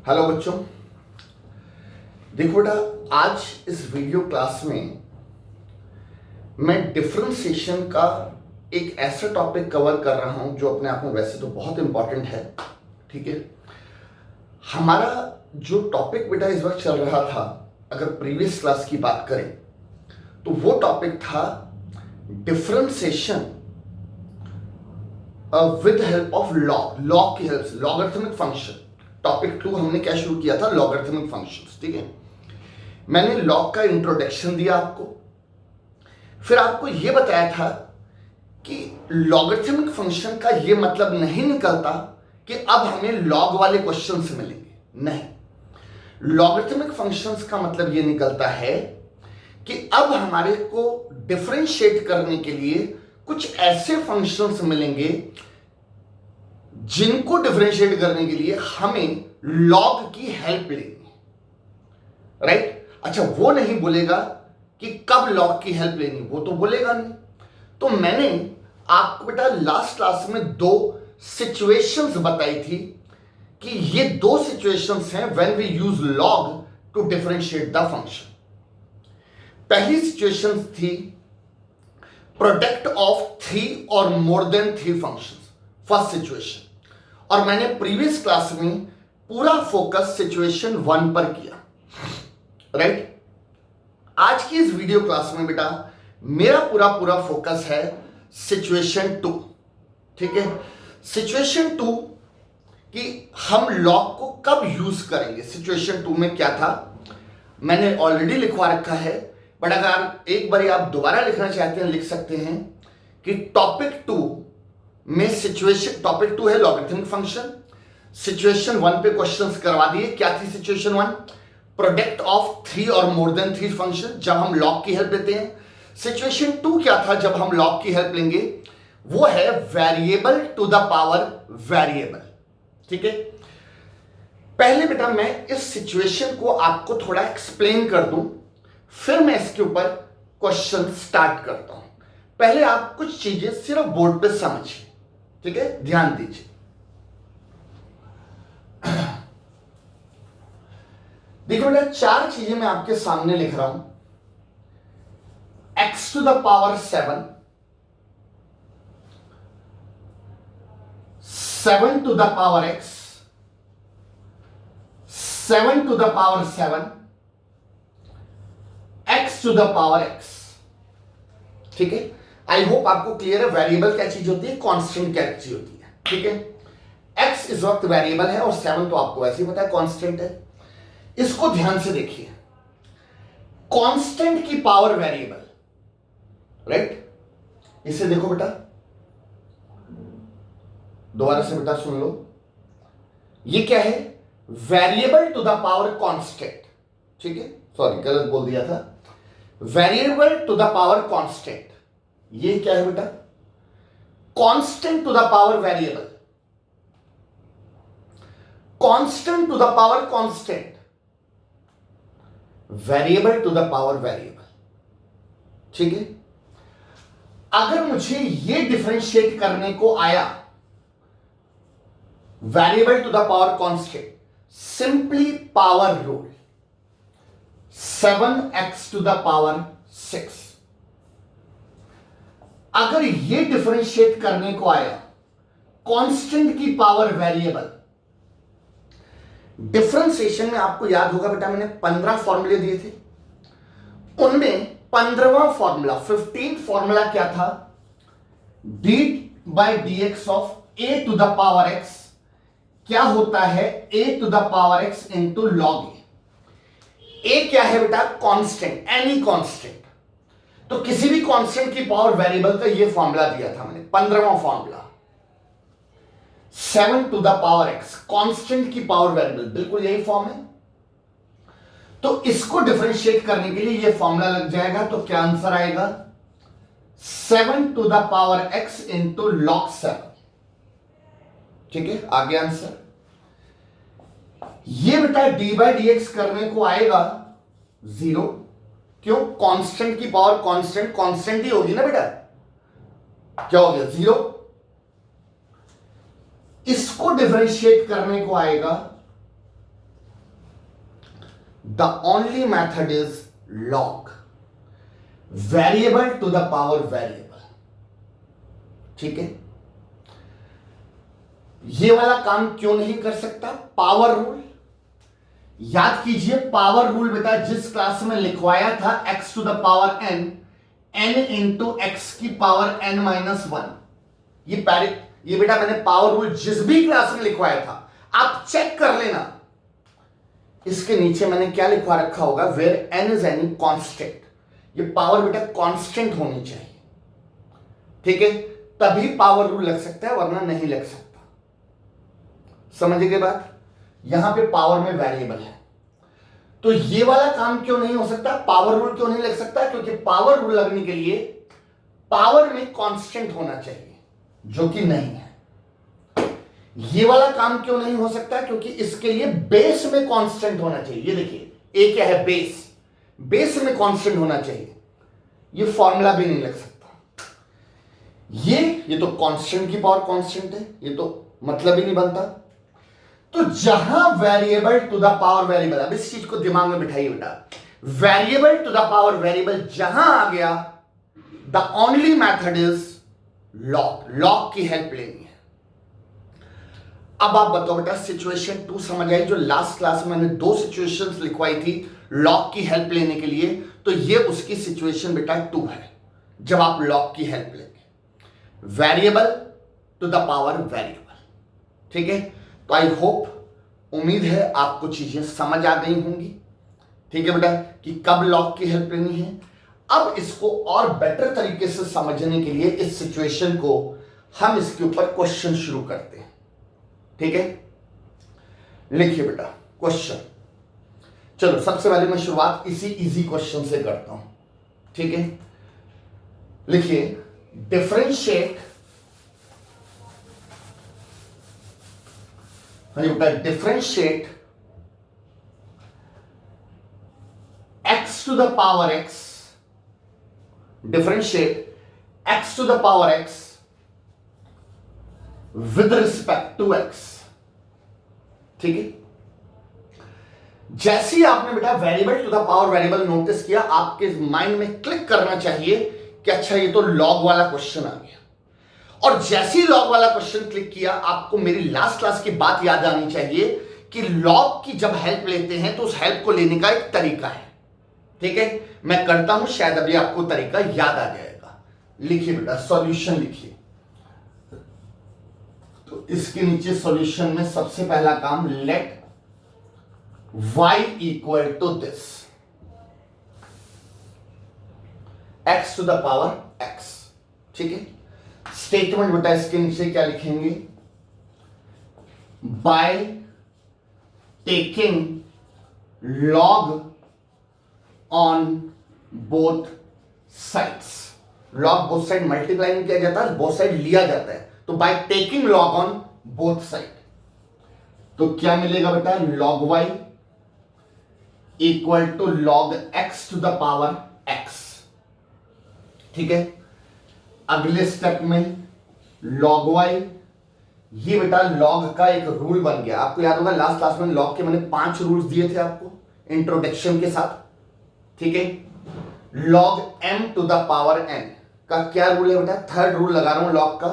Hello बच्चों, देखो बेटा, आज इस वीडियो क्लास में मैं डिफरेंशिएशन का एक ऐसा टॉपिक कवर कर रहा हूं जो अपने आप में वैसे तो बहुत इंपॉर्टेंट है। ठीक है, हमारा जो टॉपिक बेटा इस वक्त चल रहा था, अगर प्रीवियस क्लास की बात करें तो वो टॉपिक था differentiation with help of log की हेल्प से, लॉगरिथमिक फंक्शन। टॉपिक 2 हमने क्या शुरू किया था? Logarithmic functions. ठीक है, मैंने लॉग का इंट्रोडक्शन दिया आपको, फिर आपको यह बताया था कि लॉगरिथमिक फंक्शन का यह मतलब नहीं निकलता कि अब हमें लॉग वाले क्वेश्चंस मिलेंगे। नहीं, लॉगरिथमिक फंक्शंस का मतलब यह निकलता है कि अब हमारे को डिफरेंशिएट करने के लिए कुछ ऐसे फंक्शंस मिलेंगे जिनको डिफरेंशिएट करने के लिए हमें लॉग की हेल्प लेनी। राइट? अच्छा, वो नहीं बोलेगा कि कब लॉग की हेल्प लेनी, वो तो बोलेगा नहीं। तो मैंने आपको बेटा लास्ट क्लास में 2 सिचुएशंस बताई थी कि ये 2 सिचुएशंस हैं when we use log to differentiate the function. पहली सिचुएशन थी प्रोडक्ट ऑफ 3 और more than 3 functions, first situation. और मैंने प्रीवियस क्लास में पूरा फोकस सिचुएशन 1 पर किया। राइट? आज की इस वीडियो क्लास में बेटा मेरा पूरा फोकस है सिचुएशन 2। ठीक है, सिचुएशन 2 कि हम लॉग को कब यूज करेंगे। सिचुएशन 2 में क्या था मैंने ऑलरेडी लिखवा रखा है, बट अगर एक बार आप दोबारा लिखना चाहते हैं लिख सकते हैं कि टॉपिक 2 में सिचुएशन, टॉपिक 2 है लॉगरिथमिक फंक्शन। सिचुएशन 1 पे क्वेश्चंस करवा दिए। क्या थी सिचुएशन 1? प्रोडक्ट ऑफ 3 और मोर देन 3 फंक्शन, जब हम लॉग की हेल्प लेते हैं। सिचुएशन 2 क्या था जब हम लॉग की हेल्प लेंगे? वो है variable to the power variable. ठीक है, पहले बेटा मैं इस सिचुएशन को आपको थोड़ा एक्सप्लेन कर दूं, फिर मैं इसके ऊपर क्वेश्चन स्टार्ट करता हूं। पहले आप कुछ चीजें सिर्फ बोर्ड पे समझिए। ठीक है, ध्यान दीजिए। देखो बेटा, 4 चीजें मैं आपके सामने लिख रहा हूं। x to the power 7, 7 to the power x, 7 to the power 7, x to the power x। ठीक है, आई होप आपको क्लियर है वेरिएबल क्या चीज होती है, कांस्टेंट क्या चीज होती है। ठीक है, x इस वक्त वेरिएबल है और 7 तो आपको वैसे ही पता है कांस्टेंट है। इसको ध्यान से देखिए, कांस्टेंट की पावर वेरिएबल। राइट? इसे देखो बेटा, दोबारा से बेटा सुन लो, ये क्या है? Variable to the power constant. ठीक है, सॉरी गलत बोल दिया था, variable to the power constant. ये क्या है बेटा? Constant to the power variable, constant to the power constant, variable to the power variable. ठीक है, अगर मुझे ये डिफरेंशिएट करने को आया variable to the power constant, simply power rule, 7x to the power 6। अगर ये डिफरेंशिएट करने को आया कांस्टेंट की पावर वेरिएबल, डिफरेंशिएशन में आपको याद होगा बेटा मैंने 15 फॉर्मूले दिए थे, उनमें 15वां फॉर्मूला 15 फॉर्मूला क्या था? d by D x of a to the power x क्या होता है? a to the power x into log a। क्या है बेटा? Constant, any constant. तो किसी भी कांस्टेंट की पावर वेरिएबल का ये फॉर्मूला दिया था मैंने, 15वां formula, 7 to the power x, constant की पावर वेरिएबल, बिल्कुल यही फॉर्म है। तो इसको डिफरेंशिएट करने के लिए ये फॉर्मूला लग जाएगा, तो क्या आंसर आएगा? 7 to the power x into log 7। ठीक है, आगे आंसर। ये बेटा d बाई डी एक्स करने को आएगा 0। क्यों? कांस्टेंट की पावर कांस्टेंट, कांस्टेंट ही होगी ना बेटा। क्या हो गया? 0। इसको डिफरेंशिएट करने को आएगा the only method is log, variable to the power variable. ठीक है, ये वाला काम क्यों नहीं कर सकता? पावर रूल याद कीजिए। पावर रूल बेटा जिस क्लास में लिखवाया था x to the power n, n into x की पावर n माइनस वन, ये बेटा मैंने पावर रूल जिस भी क्लास में लिखवाया था, आप चेक कर लेना। इसके नीचे मैंने क्या लिखवा रखा होगा? Where n is any constant. ये पावर बेटा कांस्टेंट होनी चाहिए, ठीक है, तभी पावर रूल लग सकता है, वरना नहीं लग सकता। समझ गए बात? यहां पे पावर में वेरिएबल है, तो ये वाला काम क्यों नहीं हो सकता? पावर रूल क्यों नहीं लग सकता? क्योंकि पावर रूल लगने के लिए पावर में कांस्टेंट होना चाहिए, जो कि नहीं है। ये वाला काम क्यों नहीं हो सकता? क्योंकि इसके लिए बेस में कांस्टेंट होना चाहिए। ये देखिए, ए क्या है? बेस। बेस में कांस्टेंट होना चाहिए, ये फॉर्मूला भी नहीं लग सकता। ये तो कांस्टेंट की पावर कांस्टेंट है, ये तो मतलब ही नहीं बनता। तो जहां variable to the power variable, अब इस चीज को दिमाग में बिठाइए बेटा, variable to the power variable जहां आ गया, the only method is log, log की हेल्प लेनी है। अब आप बताओ बेटा, सिचुएशन 2 समझ आई? जो लास्ट क्लास में मैंने 2 सिचुएशंस लिखवाई थी लॉग की हेल्प लेने के लिए, तो ये उसकी सिचुएशन बेटा 2 है, जब आप लॉग की हेल्प लेंगे, variable to the power variable. ठीक है, तो आई होप, उम्मीद है आपको चीजें समझ आ गई होंगी। ठीक है बेटा, कि कब लॉग की हेल्प लेनी है। अब इसको और बेटर तरीके से समझने के लिए इस सिचुएशन को हम इसके ऊपर क्वेश्चन शुरू करते हैं। ठीक है, लिखिए बेटा क्वेश्चन। चलो सबसे पहले मैं शुरुआत इसी इजी क्वेश्चन से करता हूं। ठीक है, लिखिए डिफरेंशिएट, बेटा differentiate x to the power x, differentiate x to the power x with respect to x। ठीक है, जैसे ही आपने बेटा variable to the power variable notice किया, आपके माइंड में क्लिक करना चाहिए कि अच्छा ये तो लॉग वाला क्वेश्चन आ गया। और जैसे ही लॉग वाला क्वेश्चन क्लिक किया, आपको मेरी लास्ट क्लास की बात याद आनी चाहिए कि लॉग की जब हेल्प लेते हैं तो उस हेल्प को लेने का एक तरीका है। ठीक है, मैं करता हूं, शायद अभी आपको तरीका याद आ जाएगा। लिखिए बेटा सॉल्यूशन लिखिए। तो इसके नीचे सॉल्यूशन में सबसे पहला काम, let y equal to this, x to the power x। ठीक है, स्टेटमेंट बेटा इसके नीचे क्या लिखेंगे? By taking log on both sides. Log both side multiply नहीं किया जाता, बोथ साइड लिया जाता है, तो by taking log on both side, तो क्या मिलेगा बेटा? Log y equal to log x to the power x। ठीक है, अगले स्टेप में log y, ये बेटा log का एक रूल बन गया। आपको याद होगा लास्ट क्लास में log के मैंने 5 रूल्स दिए थे आपको इंट्रोडक्शन के साथ। ठीक है, log m to the power n का क्या रूल है बेटा? थर्ड रूल लगा रहा हूं log का,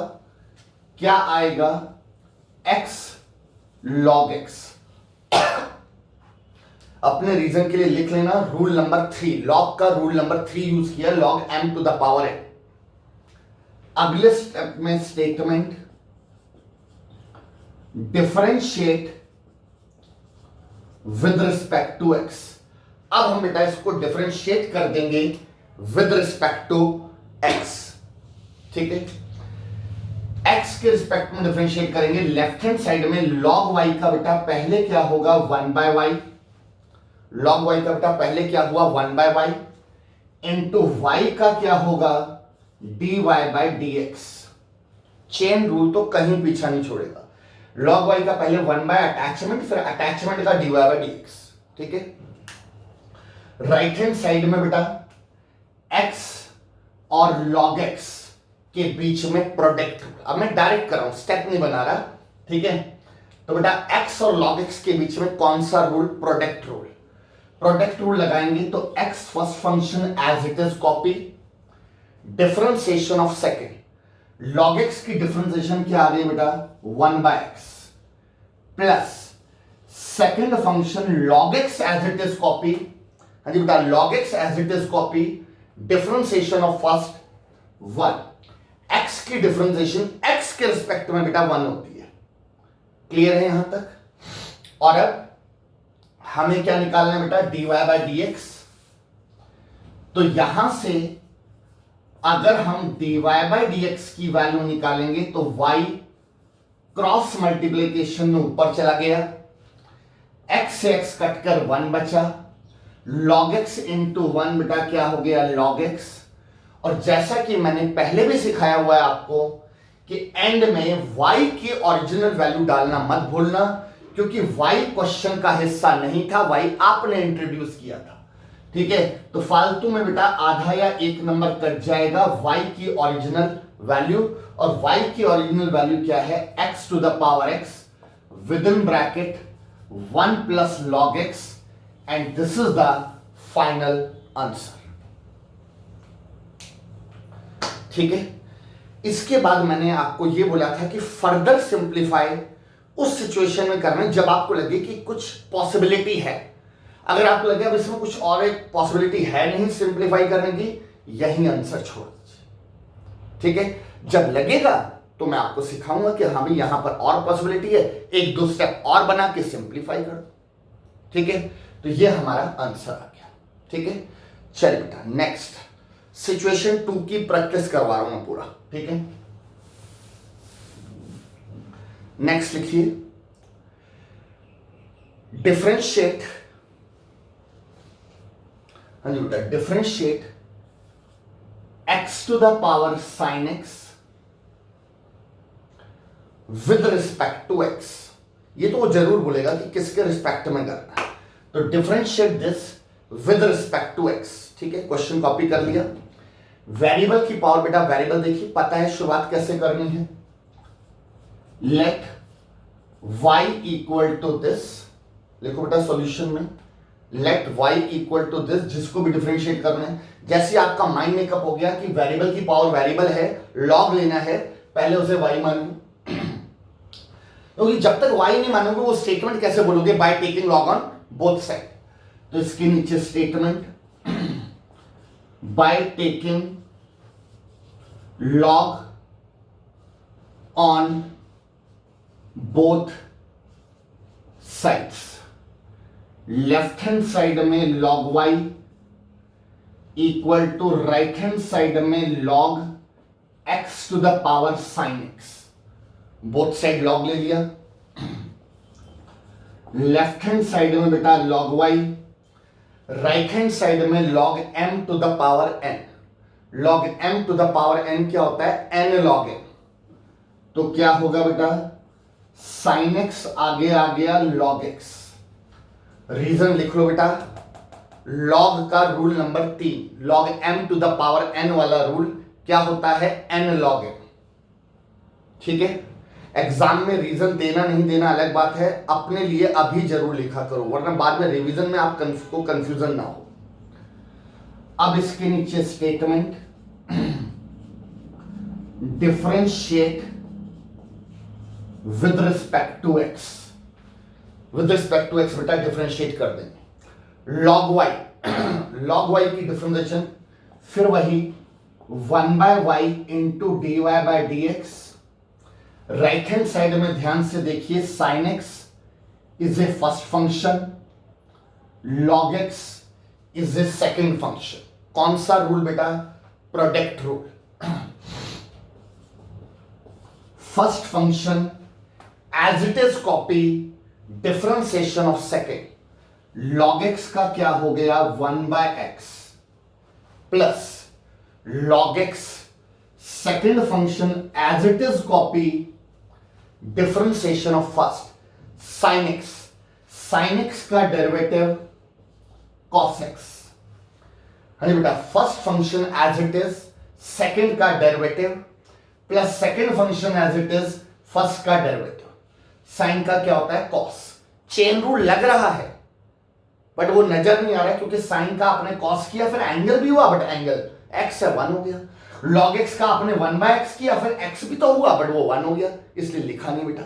क्या आएगा? x log x। अपने रीजन के लिए लिख लेना, रूल नंबर 3, log का रूल नंबर 3 यूज किया, log m to the power n। अगले स्टेप में statement differentiate with respect to x। अब हम बेटा इसको डिफरेंशिएट कर देंगे विद रिस्पेक्ट टू x। ठीक है, x के रिस्पेक्ट में डिफरेंशिएट करेंगे। लेफ्ट हैंड साइड में log y का बेटा पहले क्या होगा? 1/y। log y का बेटा पहले क्या हुआ? 1/y इंटू y का क्या होगा? dy/dx। चेन रूल तो कहीं पीछा नहीं छोड़ेगा। log y का पहले 1/अटैचमेंट, फिर अटैचमेंट का dy/dx। ठीक है, राइट हैंड साइड में बेटा x और log x के बीच में प्रोडक्ट रूल। अब मैं डायरेक्ट कर रहा हूं, स्टेप नहीं बना रहा। ठीक है, तो बेटा x और log x के बीच में कौन सा rule? Product rule. Product rule लगाएंगे तो x first function as it is copy, differentiation of second, log x की डिफरेंशिएशन क्या आ गई बेटा 1/x plus second function log x as it is copy, हाँ जी बेटा log x as it is copy, differentiation of first 1, x की differentiation x के रिस्पेक्ट में बेटा 1 होती है। क्लियर है यहां तक? और अब हमें क्या निकालना है बेटा dy/dx। तो यहां से अगर हम dy/dx की वैल्यू निकालेंगे तो y क्रॉस मल्टीप्लीकेशन में ऊपर चला गया, x से x कटकर 1 बचा, log x इंटू 1 बेटा क्या हो गया log x। और जैसा कि मैंने पहले भी सिखाया हुआ है आपको कि एंड में y की ओरिजिनल वैल्यू डालना मत भूलना, क्योंकि y क्वेश्चन का हिस्सा नहीं था, y आपने इंट्रोड्यूस किया था। ठीक है, तो फालतू में बेटा आधा या 1 नंबर कट जाएगा y की ओरिजिनल वैल्यू, और y की ओरिजिनल वैल्यू क्या है x to the power x within bracket 1 plus log x, and this is the final answer. ठीक है, इसके बाद मैंने आपको यह बोला था कि फर्दर सिंप्लीफाई उस सिचुएशन में करना है जब आपको लगे कि कुछ पॉसिबिलिटी है। अगर आपको लगे अब इसमें कुछ और एक पॉसिबिलिटी है नहीं सिंप्लीफाई करने की, यही आंसर छोड़ दीजिए। ठीक है, जब लगेगा तो मैं आपको सिखाऊंगा कि हाँ भाई यहां पर और पॉसिबिलिटी है, 1-2 स्टेप और बना के सिंप्लीफाई कर दो। ठीक है, तो ये हमारा आंसर आ गया। ठीक है, चलिए बेटा नेक्स्ट सिचुएशन 2 की प्रैक्टिस करवा रहा हूं मैं पूरा। ठीक है, नेक्स्ट लिखिए, डिफरेंशिएट, हाँ जी बेटा differentiate x to the power sin x with respect to x। ये तो वो जरूर बोलेगा कि किसके रिस्पेक्ट में करना है, तो differentiate this with respect to x। ठीक है, क्वेश्चन कॉपी कर लिया। वेरिएबल की पावर बेटा, वेरिएबल देखिए पता है शुरुआत कैसे करनी है, let y equal to this, लिखो बेटा सॉल्यूशन में let y equal to this, जिसको भी डिफरेंशिएट करना है। जैसे आपका माइंड मेकअप हो गया कि वेरिएबल की पावर वेरिएबल है, लॉग लेना है, पहले उसे y मानो, क्योंकि जब तक y नहीं मानोगे वो स्टेटमेंट कैसे बोलोगे, by taking log on both side. तो इसके नीचे statement by taking log on both sides, left hand side में log y equal to right hand side में log x to the power sin x। Both side log ले लिया, left hand side में बेटा log y, right hand side में log m to the power n। log m to the power n क्या होता है n log n, तो क्या होगा बेटा sin x आगे आ गया log x। रीजन लिख लो बेटा, log का rule number 3, log m to the power n वाला रूल क्या होता है n log m। ठीक है, एग्जाम में रीजन देना नहीं देना अलग बात है, अपने लिए अभी जरूर लिखा करो वरना बाद में रिवीजन में आपको कंफ्यूजन ना हो। अब इसके नीचे statement differentiate with respect to x, with respect to x बेटा डिफरेंशिएट कर देंगे, log y log y की डिफरेंशिएशन फिर वही 1/y into dy/dx। Right hand side में ध्यान से देखिए sin x is a first function, log x is a second function. कौन सा रूल बेटा, product rule. First function as it is copy, differentiation of second, log x का क्या हो गया 1/x plus log x second function as it is copy, differentiation of first sin x, sin x का derivative cos x। हाँ बेटा first function as it is, second का derivative plus second function as it is, first का derivative, sign का क्या होता है cos। Chain rule लग रहा है बट वो नजर नहीं आ रहा है क्योंकि साइन का आपने कॉस किया, फिर एंगल भी हुआ, बट एंगल एक्स है 1 हो गया। लॉग एक्स का आपने 1/x किया, फिर एक्स भी तो हुआ बट वो 1 हो गया, इसलिए लिखा नहीं बेटा।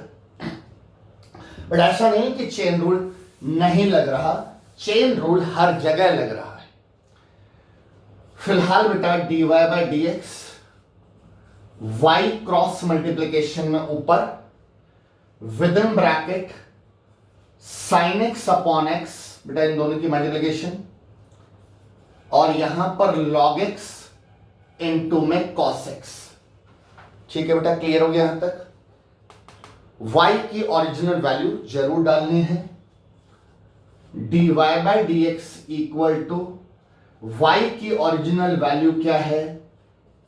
बट ऐसा नहीं कि चेन रूल नहीं लग रहा, चेन रूल हर जगह लग रहा है। फिलहाल बेटा dy by D x y cross multiplication में ऊपर within bracket sine x upon x, बेटा इन दोनों की मल्टीप्लीकेशन, और यहां पर लॉग एक्स इनटू में कॉस एक्स। ठीक है बेटा, क्लियर हो गया यहां तक। y की ओरिजिनल वैल्यू जरूर डालनी है, dy by D x equal to y की ओरिजिनल वैल्यू क्या है,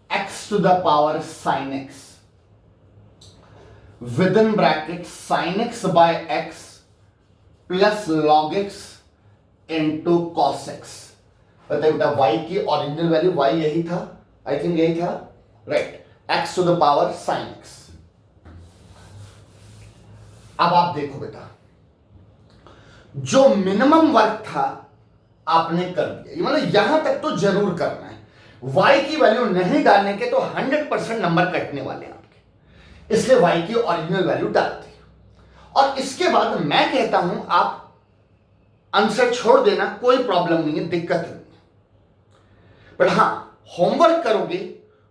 x to the power sine x within bracket sine x by x plus log x into cos x. बताइए बेटा y की original value y यही था, आई think यही था, right, x to the power sine x. अब आप देखो बेटा, जो मिनिमम वर्क था आपने कर दिया, मतलब यहां तक तो जरूर करना है। y की वैल्यू नहीं डालने के तो 100% नंबर कटने वाले हैं आपके, इसलिए y की ओरिजिनल वैल्यू डालते हैं। और इसके बाद मैं कहता हूं आप आंसर छोड़ देना, कोई प्रॉब्लम नहीं है, दिक्कत नहीं है। बट हां, होमवर्क करोगे,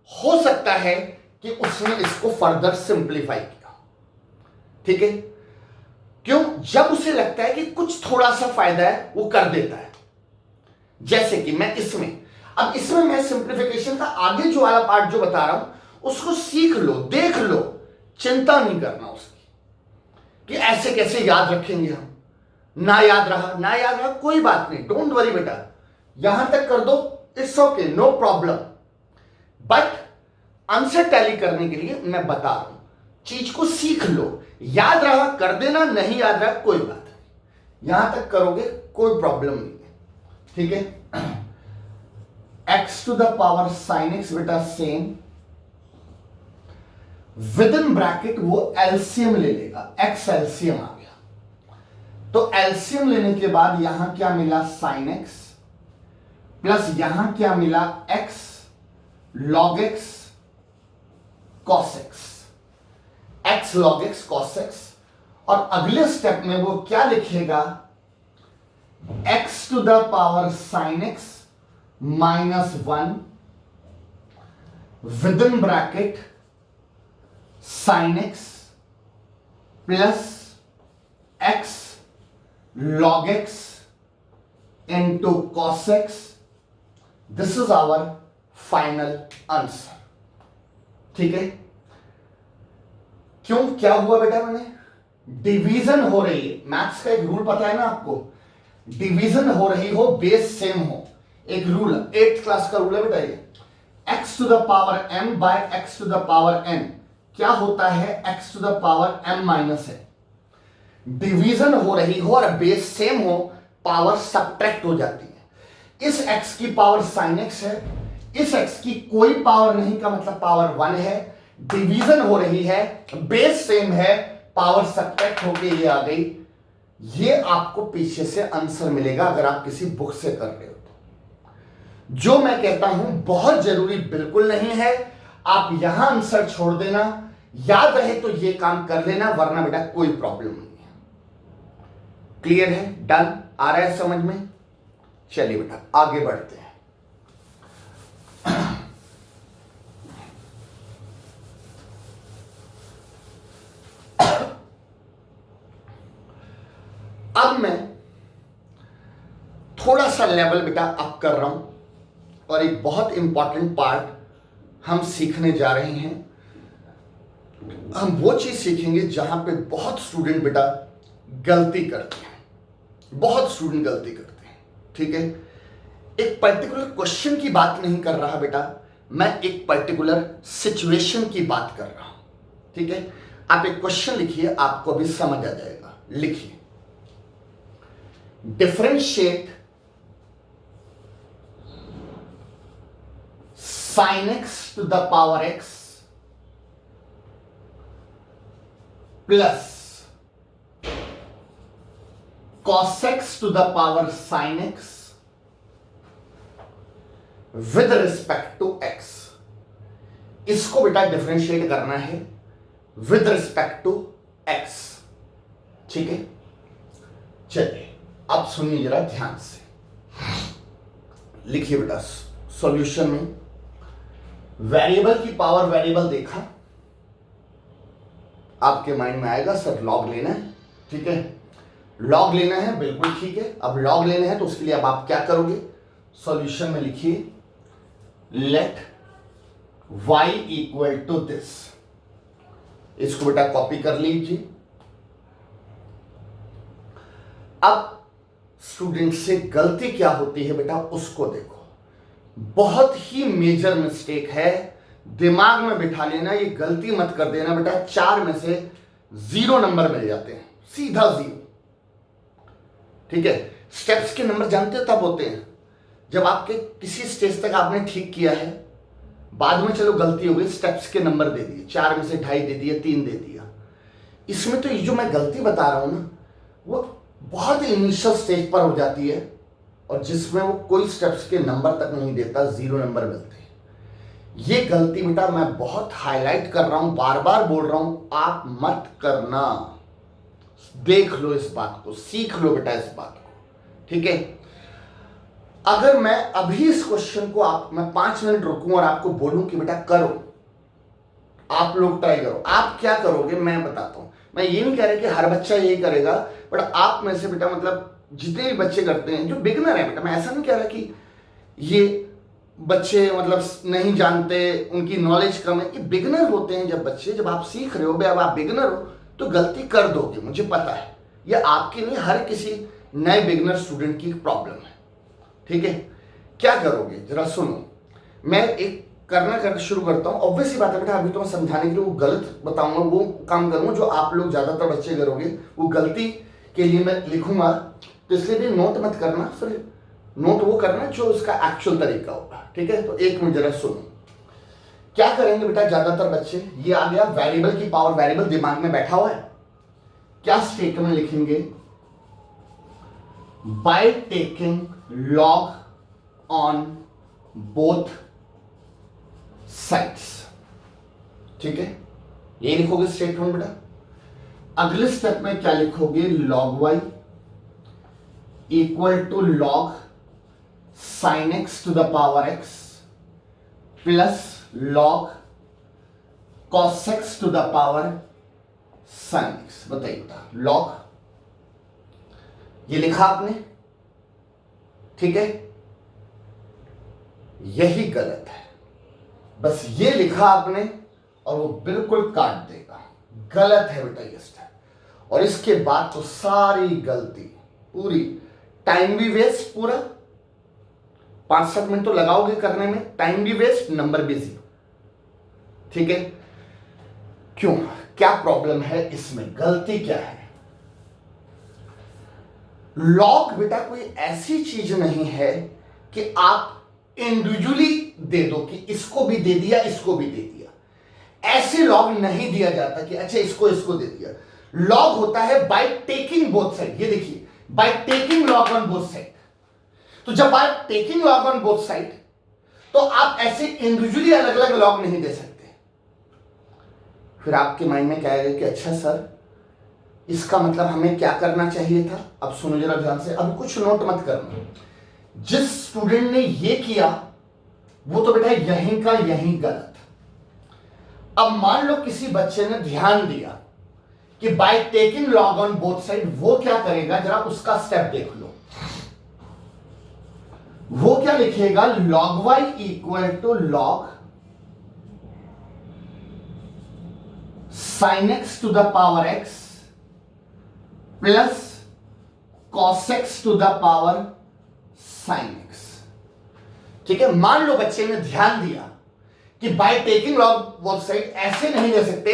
हो सकता है कि उसने इसको फर्दर सिंप्लीफाई किया, ठीक है। क्यों? जब उसे लगता है कि कुछ थोड़ा सा फायदा है वो कर देता है। जैसे कि मैं इसमें मैं सिंप्लीफिकेशन का आगे जो वाला पार्ट जो बता रहा हूं उसको सीख लो, देख लो, चिंता नहीं करना उसकी कि ऐसे कैसे याद रखेंगे हम, ना याद रहा कोई बात नहीं, डोंट वरी बेटा, यहां तक कर दो, it's okay, no problem. But answer tally करने के लिए मैं बता रहा हूं, चीज को सीख लो, याद रहा कर देना, नहीं याद रहा कोई बात नहीं, यहां तक करोगे कोई प्रॉब्लम नहीं है, ठीक है। x to the power sine x बेटा सेम, विद इन ब्रैकेट वो एलसीएम ले लेगा, x एलसीएम आ गया, तो एलसीएम लेने के बाद यहां क्या मिला, साइन एक्स प्लस यहां क्या मिला, x log x cos x, x log x cos x। और अगले स्टेप में वो क्या लिखेगा, x टू द पावर साइन x minus 1 within bracket sine x plus x log x into कॉस x। This is our final answer, ठीक है। क्यों, क्या हुआ बेटा, मैंने डिवीजन हो रही है, मैथ्स का एक रूल पता है ना आपको, डिवीजन हो रही हो बेस सेम हो, एक रूल 8th क्लास का रूल है बेटा ये, x to the power m by x to the power n क्या होता है, x to the power m minus n। Division हो रही हो और बेस सेम हो, पावर सबट्रैक्ट हो जाती है। इस x की पावर साइन x है, इस x की कोई पावर नहीं का मतलब पावर 1 है, डिवीजन हो रही है, बेस सेम है, पावर सबट्रैक्ट होके ये आ गई। ये आपको पीछे से आंसर मिलेगा अगर आप किसी बुक से कर रहे हो तो। जो मैं कहता हूं बहुत जरूरी बिल्कुल नहीं है, आप यहां आंसर छोड़ देना, याद रहे तो ये काम कर लेना, वरना बेटा कोई प्रॉब्लम नहीं है। क्लियर है, डन, आ रहा है समझ में? चलिए बेटा आगे बढ़ते हैं। अब मैं थोड़ा सा लेवल बेटा अप कर रहा हूं और एक बहुत इंपॉर्टेंट पार्ट हम सीखने जा रहे हैं। हम वो चीज सीखेंगे जहां पे बहुत स्टूडेंट बेटा गलती करते हैं, बहुत स्टूडेंट गलती करते हैं, ठीक है। एक पर्टिकुलर क्वेश्चन की बात नहीं कर रहा बेटा, मैं एक पर्टिकुलर सिचुएशन की बात कर रहा हूं, ठीक है। आप एक क्वेश्चन लिखिए, आपको अभी समझ आ जाएगा। लिखिए, differentiate sin x to the power x plus cos x to the power sin x with respect to x। इसको बेटा डिफरेंशिएट करना है विद रिस्पेक्ट टू x। ठीक है, चलिए अब सुनिए जरा ध्यान से, लिखिए बेटा सॉल्यूशन में वेरिएबल की पावर वेरिएबल देखा, आपके माइंड में आएगा सर लॉग लेना है। ठीक है, लॉग लेना है, बिल्कुल ठीक है। अब लॉग लेना है तो उसके लिए अब आप क्या करोगे, सॉल्यूशन में लिखिए let y equal to this. इसको बेटा कॉपी कर लीजिए। अब स्टूडेंट से गलती क्या होती है बेटा उसको देखो, बहुत ही मेजर मिस्टेक है, दिमाग में बिठा लेना, ये गलती मत कर देना बेटा। 4 में से 0 नंबर मिल जाते हैं, सीधा 0। ठीक है, स्टेप्स के नंबर जानते हो तब होते हैं जब आपके किसी स्टेज तक आपने ठीक किया है, बाद में चलो गलती हो गई, स्टेप्स के नंबर दे दिए, 4 में से 2.5 दे दिया, 3 दे दिया। इसमें तो ये जो मैं गलती बता रहा हूं ना, वो बहुत इनिशियल स्टेज पर हो जाती है और जिसमें वो कोई स्टेप्स के नंबर तक नहीं देता, 0 नंबर मिलते हैं। ये गलती बेटा मैं बहुत हाईलाइट कर रहा हूं, बार बार बोल रहा हूं, आप मत करना। देख लो इस बात को, सीख लो बेटा इस बात को। ठीक है, अगर मैं अभी इस क्वेश्चन को मैं 5 मिनट रुकूं और आपको बोलूं कि बेटा करो, आप लोग ट्राई करो, आप क्या करोगे मैं बताता हूं। मैं ये नहीं कह रहा कि हर बच्चा यही करेगा, बट आप में से बेटा मतलब जितने भी बच्चे करते हैं जो बिगनर है बेटा, मैं ऐसा नहीं कह रहा कि ये बच्चे मतलब नहीं जानते, उनकी नॉलेज कम है, ये बिगनर होते हैं। जब बच्चे, जब आप सीख रहे हो, अब आप बिगनर हो तो गलती कर दोगे, मुझे पता है। ये आपके नहीं, हर किसी नए बिगनर स्टूडेंट की प्रॉब्लम है। ठीक है, क्या करोगे जरा सुनो, मैं एक करना शुरू करता हूं। ऑब्वियसली बात है बेटा, अभी तो मैं समझाने के लिए वो गलत बताऊंगा, वो काम करूंगा जो आप लोग ज्यादातर बच्चे करोगे, वो गलती के लिए मैं लिखूंगा, तो इसलिए भी नोट मत करना, फिर नोट वो करना जो उसका एक्चुअल तरीका होगा। ठीक है, तो एक मिनट जरा सुनो, क्या करेंगे बेटा ज्यादातर बच्चे, ये आ गया वेरिएबल की पावर वेरिएबल दिमाग में बैठा हुआ है, क्या स्टेटमेंट लिखेंगे, by taking log on both sides. ठीक है, ये लिखोगे स्टेटमेंट बेटा। अगले स्टेप में क्या लिखोगे, log y equal to log sine x to the power x plus log cos x to the power sine x. बताइए बेटा, लॉग ये लिखा आपने, ठीक है, यही गलत है, बस ये लिखा आपने और वो बिल्कुल काट देगा, गलत है बेटा ये स्टेप। और इसके बाद तो सारी गलती, पूरी टाइम भी वेस्ट, पूरा 5-7 मिनट तो लगाओगे करने में, टाइम भी वेस्ट, नंबर भी 0। ठीक है, क्यों, क्या प्रॉब्लम है इसमें, गलती क्या है। लॉग बेटा कोई ऐसी चीज नहीं है कि आप इंडिविजुअली दे दो कि इसको भी दे दिया, इसको भी दे दिया। ऐसे लॉग नहीं दिया जाता कि अच्छा इसको दे दिया। लॉग होता है बाय टेकिंग बोथ साइड, ये देखिए, bye taking log on both side. तो जब bye taking log on both side, तो आप ऐसे इंडिविजुअली अलग अलग लॉग नहीं दे सकते। फिर आपके माइंड में क्या आएगा कि अच्छा सर, इसका मतलब हमें क्या करना चाहिए था। अब सुनो जरा ध्यान से, अब कुछ नोट मत करना। जिस स्टूडेंट ने ये किया वो तो बेटा यहीं का यहीं गलत। अब मान लो किसी बच्चे ने ध्यान दिया कि by taking log on both side, वो क्या करेगा, जरा उसका स्टेप देख लो। वो क्या लिखेगा, log y equal to log sine x to the power x plus cos x to the power sine x. ठीक है, मान लो बच्चे ने ध्यान दिया कि by taking log both side ऐसे नहीं ले सकते,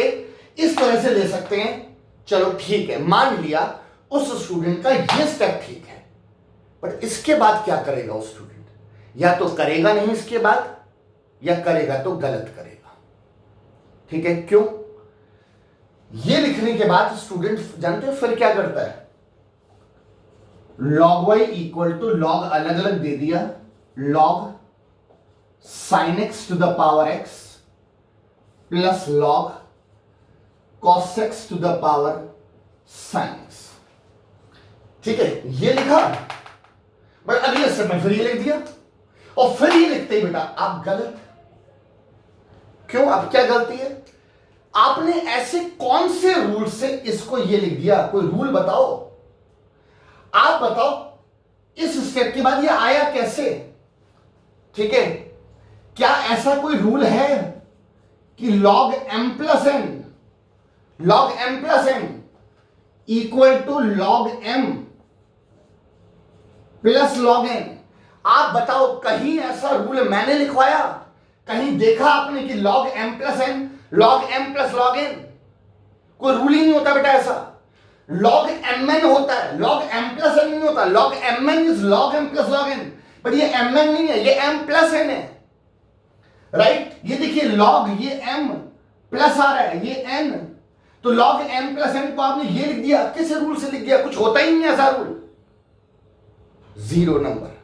इस तरह से ले सकते हैं। चलो ठीक है, मान लिया उस स्टूडेंट का ये स्टेप ठीक है, बट इसके बाद क्या करेगा वो स्टूडेंट, या तो करेगा नहीं इसके बाद, या करेगा तो गलत करेगा। ठीक है, क्यों, ये लिखने के बाद स्टूडेंट जानते हैं फिर क्या करता है, log y equal to log अलग अलग दे दिया, log sine x to the power x plus log cos x to the power sine x. ठीक है, ये लिखा, बट अगले स्टेप में फिर ये लिख दिया, और फिर ये लिखते ही बेटा आप गलत। क्यों? अब क्या गलती है? आपने ऐसे कौन से रूल से इसको ये लिख दिया? कोई रूल बताओ, आप बताओ, इस स्टेप के बाद ये आया कैसे? ठीक है, क्या ऐसा कोई रूल है कि log m plus n, log m plus n equal to log m plus log n? आप बताओ, कहीं ऐसा रूल मैंने लिखवाया? कहीं देखा आपने कि log m plus n, log m plus log n? कोई रूल ही नहीं होता बेटा ऐसा। log mn होता है, log m प्लस n नहीं होता। log mn is log m plus log n, but ये mn नहीं है, ये m प्लस n है। राइट, ये देखिए log, ये m प्लस आ रहा है, ये n, तो log m प्लस n को आपने ये लिख दिया, किस रूल से लिख दिया? कुछ होता ही नहीं ऐसा रूल। 0 नंबर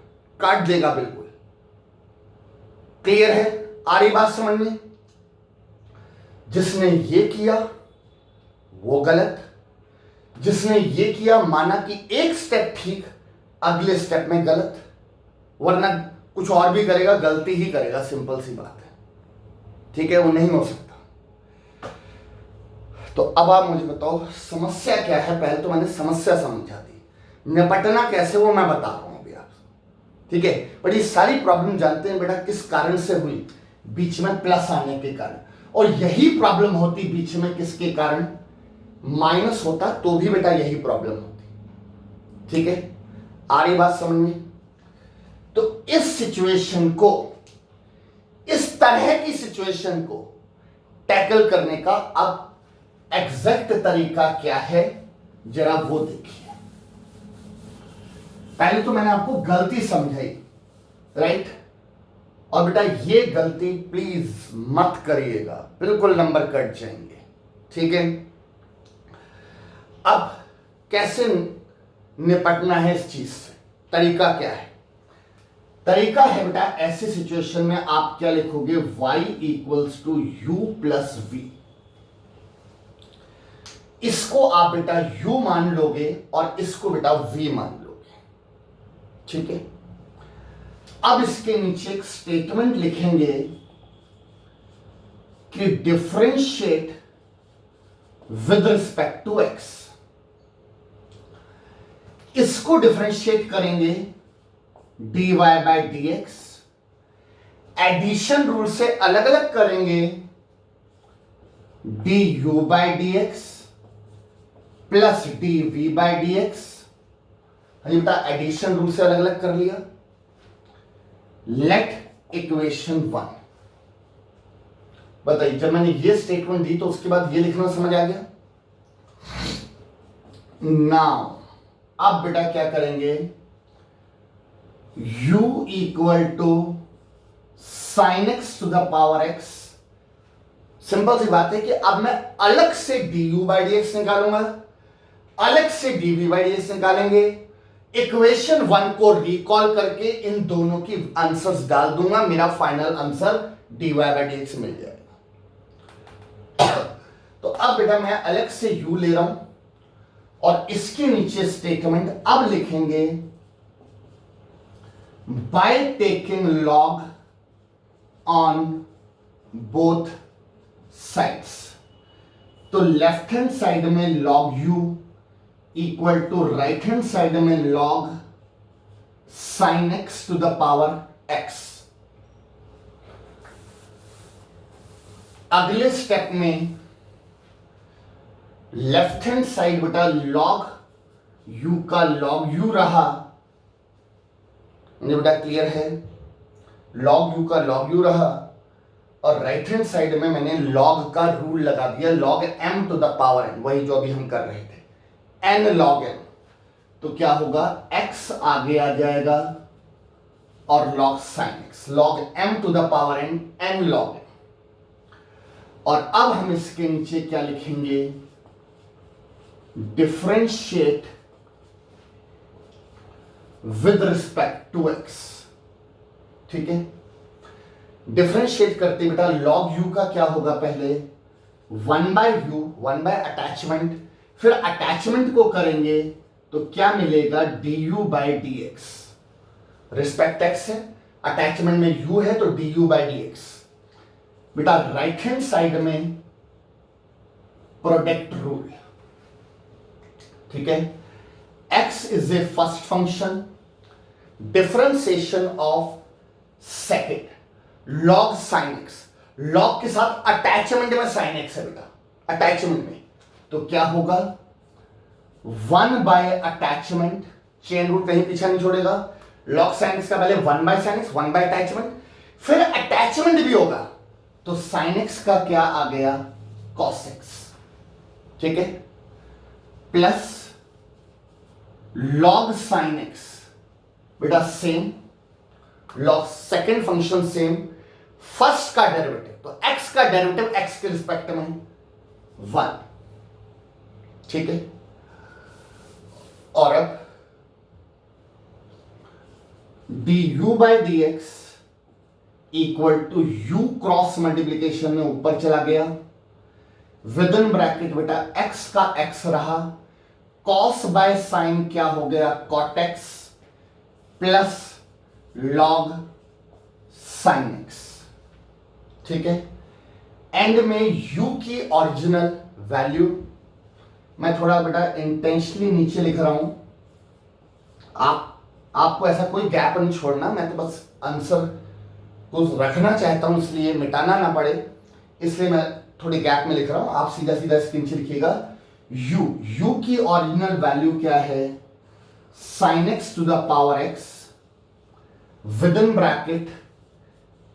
काट देगा बिल्कुल। क्लियर है? आ रही बात समझ में? जिसने ये किया वो गलत, जिसने ये किया माना कि एक स्टेप ठीक, अगले स्टेप में गलत, वरना कुछ और भी करेगा गलती ही करेगा, सिंपल सी बात है। ठीक है, वो नहीं हो सकता। तो अब आप मुझे बताओ समस्या क्या है? पहले तो मैंने समस्या समझा दी, निपटना कैसे वो मैं बता रहा हूं अभी आपको। ठीक है, पर ये सारी प्रॉब्लम जानते हैं बेटा किस कारण से हुई? बीच में प्लस आने के कारण। और यही प्रॉब्लम होती बीच में किसके कारण? माइनस होता तो भी बेटा यही प्रॉब्लम होती। ठीक है, आ रही बात समझ में? तो इस सिचुएशन को, इस तरह की सिचुएशन को टैकल करने का अब एग्जैक्ट तरीका क्या है, जरा वो देखिए। पहले तो मैंने आपको गलती समझाई, राइट? और बेटा ये गलती प्लीज मत करिएगा, बिल्कुल नंबर कट जाएंगे। ठीक है, अब कैसे निपटना है इस चीज से? तरीका क्या है? तरीका है बेटा, ऐसी सिचुएशन में आप क्या लिखोगे? y equals to u plus v. इसको आप बेटा u मान लोगे और इसको बेटा v मान लोगे। ठीक है, अब इसके नीचे एक स्टेटमेंट लिखेंगे कि differentiate with respect to x। इसको डिफरेंशिएट करेंगे dy by dx, addition rule से अलग अलग करेंगे du by dx plus dv by dx। बेटा एडिशन रूल से अलग अलग कर लिया। Let equation 1। बताइए, जब मैंने ये स्टेटमेंट दी तो उसके बाद ये लिखना समझ आ गया? नाउ अब बेटा क्या करेंगे? u equal to sine x to the power x। Simple सी बात है कि अब मैं अलग से du बाई dx निकालूंगा, अलग से dv बाई dx निकालेंगे। इक्वेशन 1 को रिकॉल करके इन दोनों की आंसर्स डाल दूंगा, मेरा final answer dy by dx मिल जाएगा। तो अब बेटा मैं अलग से u ले रहा हूं और इसके नीचे स्टेटमेंट अब लिखेंगे by taking log on both sides. तो लेफ्ट हैंड साइड में log u equal to right hand side में log sine x to the power x। अगले स्टेप में लेफ्ट हैंड साइड बेटा लॉग u का लॉग u रहा, बेटा clear है? लॉग u का लॉग u रहा, और राइट हैंड साइड में मैंने लॉग का रूल लगा दिया, log m to the power n, वही जो अभी हम कर रहे थे, n log n। तो क्या होगा? x आगे आ जाएगा और log sin x, log m to the power n, n log n। और अब हम इसके नीचे क्या लिखेंगे? Differentiate with respect to x. ठीक है, डिफरेंशिएट करते बेटा लॉग यू का क्या होगा, पहले 1/u, 1/अटैचमेंट, फिर अटैचमेंट को करेंगे तो क्या मिलेगा, du/dx। रिस्पेक्ट एक्स है, अटैचमेंट में u है तो du/dx। बेटा राइट हैंड साइड में प्रोडक्ट रूल। ठीक है, x is a first function, differentiation of second, log sine x. Log के साथ अटैचमेंट में साइन एक्स है बेटा, अटैचमेंट में तो क्या होगा, 1/अटैचमेंट, चेन रूल कहीं पीछे नहीं छोड़ेगा। लॉग साइन एक्स का पहले 1/sin x, 1/अटैचमेंट, फिर अटैचमेंट भी होगा तो sin x का क्या आ गया, cos x। ठीक है, प्लस log sin x, बेटा same, log second function same, first का डेरिवेटिव तो x का डेरिवेटिव x के रिस्पेक्ट में 1। ठीक है, और अब du/dx equal to u cross multiplication में ऊपर चला गया, विद इन ब्रैकेट बेटा x का x रहा, cos बाय साइन क्या हो गया, cot x, plus log sin x। ठीक है, एंड में u की ओरिजिनल वैल्यू, मैं थोड़ा बेटा इंटेंशनली नीचे लिख रहा हूं, आपको ऐसा कोई गैप नहीं छोड़ना, मैं तो बस आंसर को रखना चाहता हूं, इसलिए मिटाना ना पड़े, इसलिए मैं थोड़ी गैप में लिख रहा हूं। आप सीधा सीधा स्क्रीन से लिखिएगा, u की ओरिजिनल वैल्यू क्या है, sin x to the power x, within bracket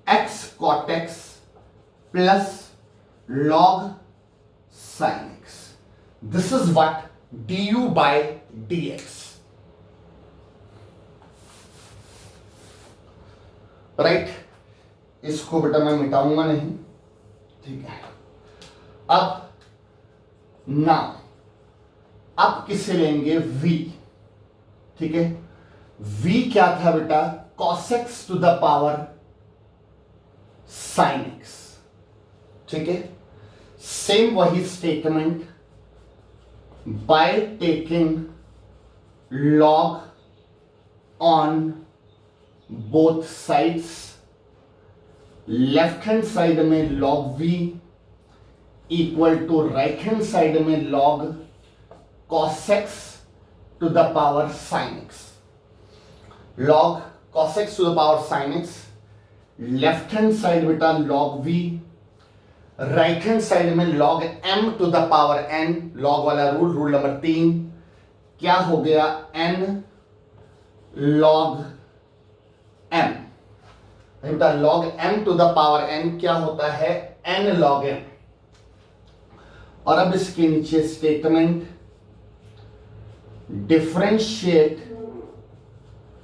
x cot x plus log sin x। This is what du/dx। Right, इसको बेटा मैं मिटाऊंगा नहीं। ठीक है, अब अब किसे लेंगे, v। ठीक है, v क्या था बेटा, cos x to the power sin x। ठीक है, सेम वही statement, by taking log on both sides, left hand side में log v equal to right hand side में log cos x to the power sin x। log cos x to the power sin x, left hand side बेटा log v, right hand side में log m to the power n, log वाला rule number 3 क्या हो गया, n log m। बेटा log m to the power n क्या होता है, n log m। और अब इसके नीचे statement, differentiate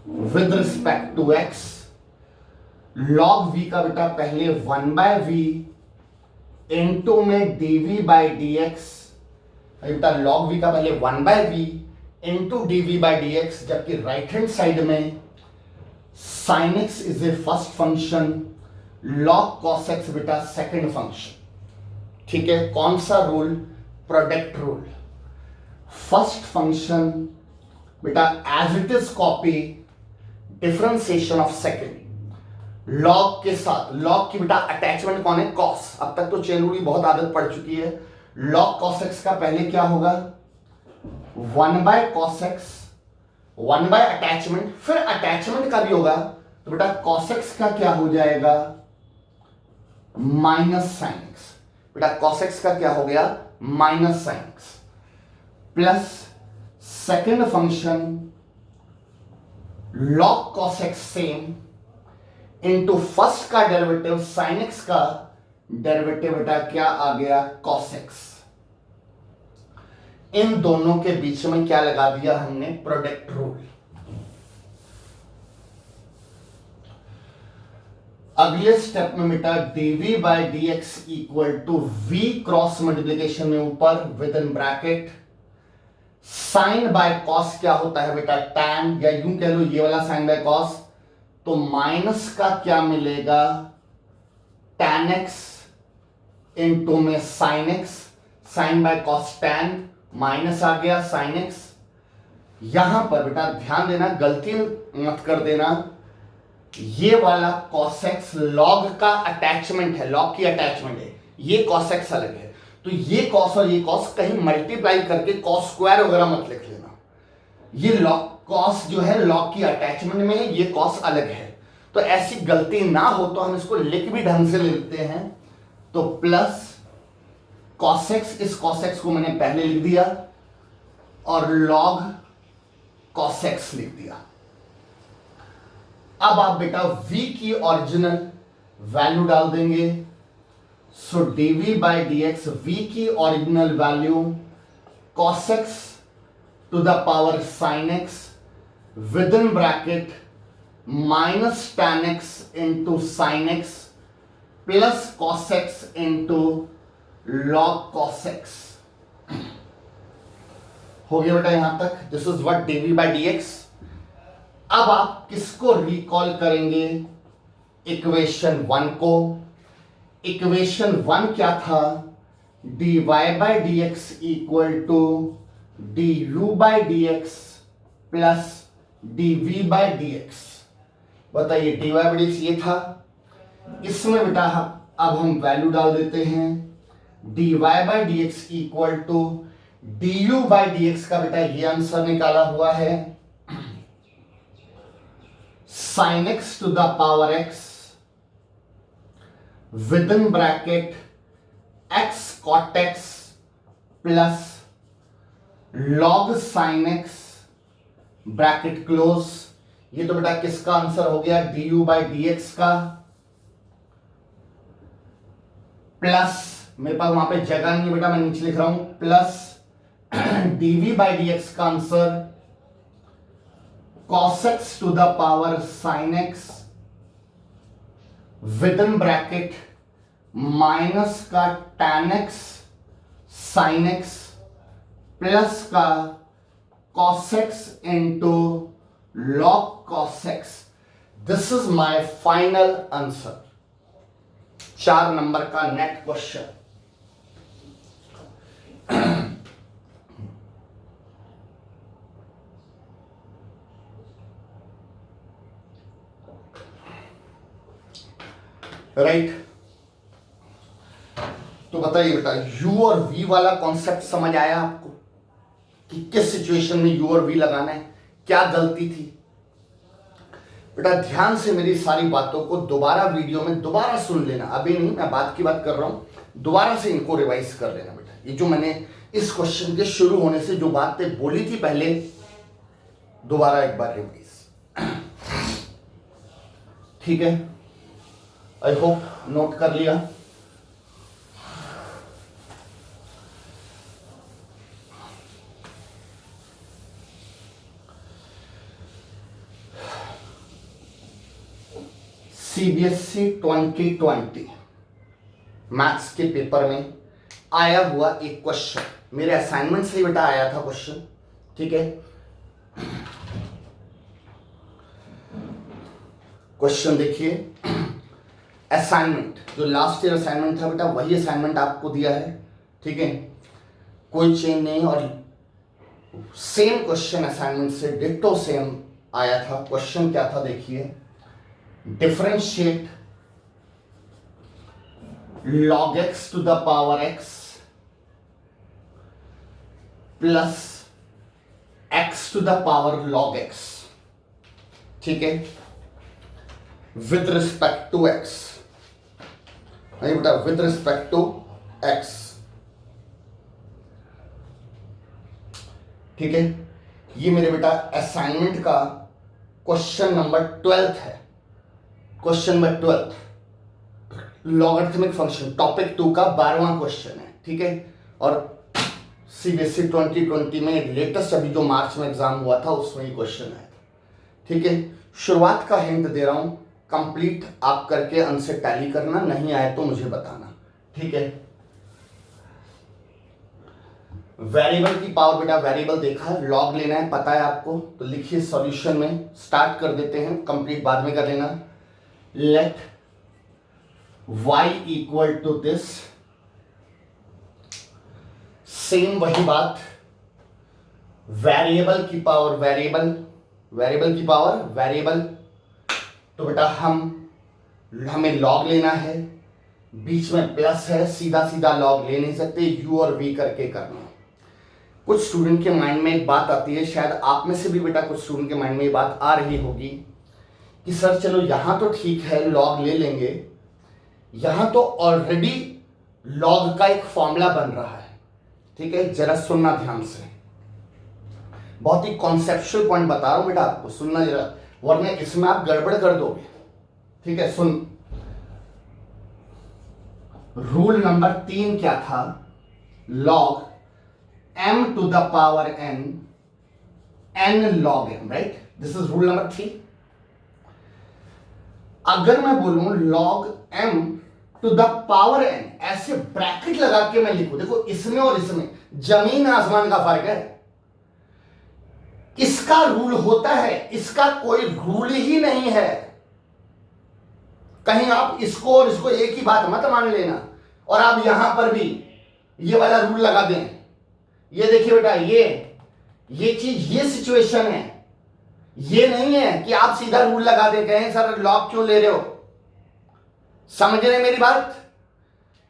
with respect to x, log v का बेटा पहले 1/v इंटू में dv/dx, बेटा log v का पहले 1/v इंटू dv/dx, जबकि राइट हैंड साइड में sin x is a first function, log cos x बेटा सेकंड फंक्शन। ठीक है, कौन सा rule, product rule. First function बेटा as it is copy differentiation of second, log के साथ, लॉग की बेटा अटैचमेंट कौन है, कॉस। अब तक तो चेन रूल की बहुत आदत पड़ चुकी है। लॉग cos x का पहले क्या होगा, 1/cos x, 1/अटैचमेंट, फिर अटैचमेंट का भी होगा तो बेटा cos x का क्या हो जाएगा, -sin x। बेटा cos x का क्या हो गया, -sin x, plus second function log cos x same into first का डेरिवेटिव sin x का डेरिवेटिव बेटा क्या आ गया, cos x। इन दोनों के बीच में क्या लगा दिया हमने, प्रोडक्ट रूल। अगले स्टेप में बेटा dv/dx equal to v cross multiplication में ऊपर within bracket sine by cos क्या होता है बेटा, टैन, या यूं कह लो ये वाला साइन बाय कॉस, तो माइनस का क्या मिलेगा, टैन एक्स इंटू में sine x, sine by cos tan, minus आ गया साइन एक्स। यहां पर बेटा ध्यान देना, गलती मत कर देना, ये वाला cos x log का अटैचमेंट है, log की अटैचमेंट है, ये cos x अलग है। तो ये cos और ये cos कहीं मल्टीप्लाई करके cos स्क्वायर वगैरह मत लिख लेना, ये log cos जो है log की अटैचमेंट में है, ये cos अलग है। तो ऐसी गलती ना हो तो हम इसको लिख भी ढंग से लेते हैं, तो प्लस cos x, इस cos x को मैंने पहले लिख दिया और log cos x लिख दिया। अब आप बेटा v की ओरिजिनल वैल्यू डाल देंगे, so dv by dx, v की original value cos x to the power sin x within bracket minus tan x into sin x plus cos x into log cos x। हो गया बेटा यहां तक, this is what dv by dx। अब आप किसको recall करेंगे, equation 1 को। इक्वेशन 1 क्या था, dy by dx equal to du by dx plus dv by dx। बताइए dy बाई dx ये था, इसमें बेटा अब हम वैल्यू डाल देते हैं, dy by dx equal to du by dx का बेटा ये आंसर निकाला हुआ है, sin x to the power x within bracket x cot x plus log sin x bracket close. ये तो बेटा किसका आंसर हो गया, du बाई dx का, प्लस मेरे पास वहां पे जगह नहीं है बेटा, मैं नीचे लिख रहा हूं, प्लस dv बाई dx का answer cos x to the power sin x within bracket minus का tan x sin x plus का cos x into log cos x। This is my final answer, 4 number का net question. Right तो बताइए बेटा u और v वाला concept समझ आया आपको कि किस सिचुएशन में u और v लगाना है, क्या गलती थी। बेटा ध्यान से मेरी सारी बातों को दोबारा वीडियो में दोबारा सुन लेना, अभी नहीं, मैं बात की बात कर रहा हूं, दोबारा से इनको रिवाइज कर लेना बेटा। ये जो मैंने इस क्वेश्चन के शुरू होने से जो बातें बोली थी पहले, दोबारा एक बार रिवाइज, ठीक है। आई होप नोट कर लिया। सीबीएसई 2020 मैथ्स के पेपर में आया हुआ एक क्वेश्चन, मेरे असाइनमेंट से ही बेटा आया था क्वेश्चन, ठीक है। क्वेश्चन देखिए, असाइनमेंट जो लास्ट ईयर असाइनमेंट था बेटा वही असाइनमेंट आपको दिया है, ठीक है, कोई चेंज नहीं, और सेम क्वेश्चन असाइनमेंट से डिट्टो सेम आया था। क्वेश्चन क्या था देखिए, differentiate log x to the power x plus x to the power log x, ठीक है, विद रिस्पेक्ट टू x, नहीं बेटा विद रिस्पेक्ट टू x, ठीक है। ये मेरे बेटा असाइनमेंट का क्वेश्चन नंबर 12 है, question number 12 logarithmic function, topic 2 का 12वां क्वेश्चन है, ठीक है। और सीबीएसई 2020 में लेटेस्ट अभी जो मार्च में एग्जाम हुआ था उसमें ये क्वेश्चन आया था, ठीक है। शुरुआत का हिंट दे रहा हूं, कंप्लीट आप करके आंसर टैली करना, नहीं आए तो मुझे बताना, ठीक है। वेरिएबल की पावर बेटा, वेरिएबल देखा है, लॉग लेना है, पता है आपको, तो लिखिए सॉल्यूशन में, स्टार्ट कर देते हैं, कंप्लीट बाद में कर लेना। Let y equal to this, same वही बात, वेरिएबल की पावर वेरिएबल, वेरिएबल की पावर वेरिएबल, तो बेटा हमें लॉग लेना है, बीच में प्लस है, सीधा सीधा लॉग ले नहीं सकते, u और v करके करना। कुछ स्टूडेंट के माइंड में एक बात आती है, शायद आप में से भी बेटा कुछ स्टूडेंट के माइंड में ये बात आ रही होगी कि सर चलो यहां तो ठीक है लॉग ले लेंगे, यहां तो ऑलरेडी लॉग का एक फॉर्मूला बन रहा है, ठीक है, जरा सुनना ध्यान से, बहुत ही कॉन्सेप्चुअल पॉइंट बता रहा हूं बेटा आपको, सुनना जरा, वरना इसमें आप गड़बड़ कर दोगे, ठीक है। सुन, रूल नंबर 3 क्या था, log m to the power n log m, right? This is rule number 3. अगर मैं बोलूं log m to the power n, ऐसे ब्रैकेट लगा के मैं लिखूं, देखो इसमें और इसमें जमीन आसमान का फर्क है, इसका रूल होता है, इसका कोई रूल ही नहीं है, कहीं आप इसको और इसको एक ही बात मत मान लेना और आप यहां पर भी ये वाला रूल लगा दें। ये देखिए बेटा, ये चीज, ये सिचुएशन है, ये नहीं है कि आप सीधा रूल लगा दे, कहें सर लॉग क्यों ले रहे हो, समझ रहे मेरी बात?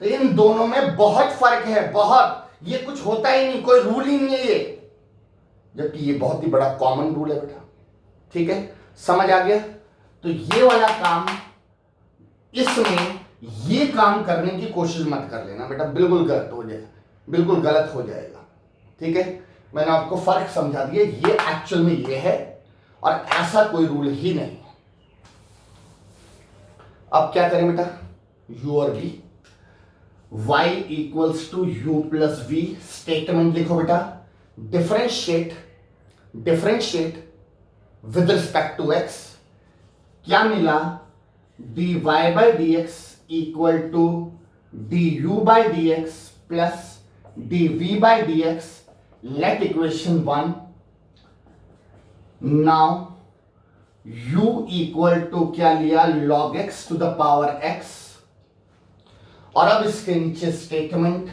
तो इन दोनों में बहुत फर्क है, बहुत, ये कुछ होता ही नहीं, कोई रूल ही नहीं है ये, जबकि ये बहुत ही बड़ा कॉमन रूल है बेटा, ठीक है, समझ आ गया? तो ये वाला काम, इसमें ये काम करने की कोशिश मत कर लेना बेटा, बिल्कुल गलत हो जाएगा, बिल्कुल गलत हो जाएगा, ठीक है। मैंने आपको फर्क समझा दिया, ये एक्चुअल में ये है और ऐसा कोई रूल ही नहीं है। अब क्या करें बेटा, u और v, y equals to u plus v, statement लिखो बेटा, differentiate with respect to x, क्या मिला, dy by dx equal to du by dx plus dv by dx, let equation 1, now u equal to क्या लिया, log x to the power x, और अब इसके नीचे स्टेटमेंट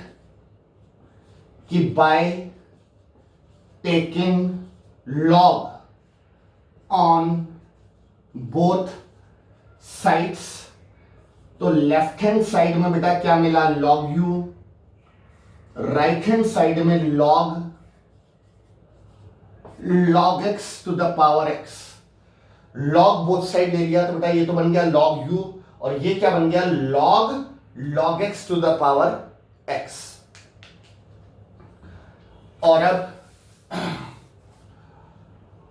कि by taking log on both sides, तो left hand side में बेटा क्या मिला, log u, right hand side में log x to the power x, log both side ले लिया तो बेटा ये तो बन गया log u, और ये क्या बन गया, log x to the power x। और अब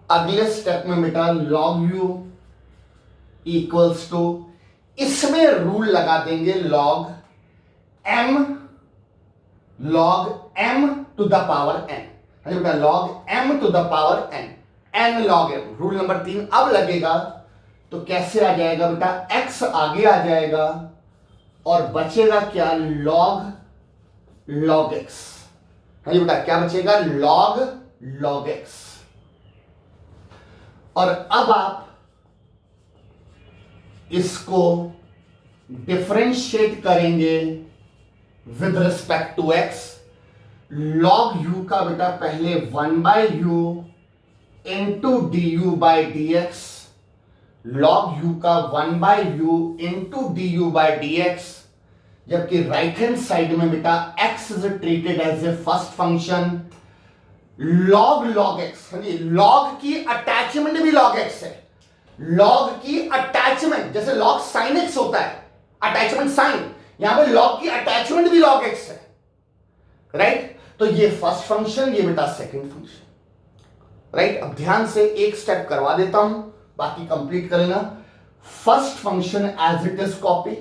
अगले स्टेप में बेटा log u इक्वल्स टू, इसमें रूल लगा देंगे log m to the power n, बेटा log m to the power n log m, rule number 3 अब लगेगा, तो कैसे आ जाएगा बेटा, x आगे आ जाएगा और बचेगा क्या, log x, बेटा क्या बचेगा, log x। और अब आप इसको डिफरेंशिएट करेंगे with respect to x, log u का बेटा पहले 1 by u into du by dx, log u का 1 by u into du by dx, जबकि राइट हैंड साइड में बेटा x is treated as a first function, log x, log की attachment भी log x है, log की attachment, जैसे log sin x होता है, अटैचमेंट साइन, यहां पे log की अटैचमेंट भी log x है, राइट? तो ये फर्स्ट फंक्शन, ये बेटा सेकंड फंक्शन, राइट? अब ध्यान से एक स्टेप करवा देता हूं, बाकी कंप्लीट कर लेना। First function as it is copy,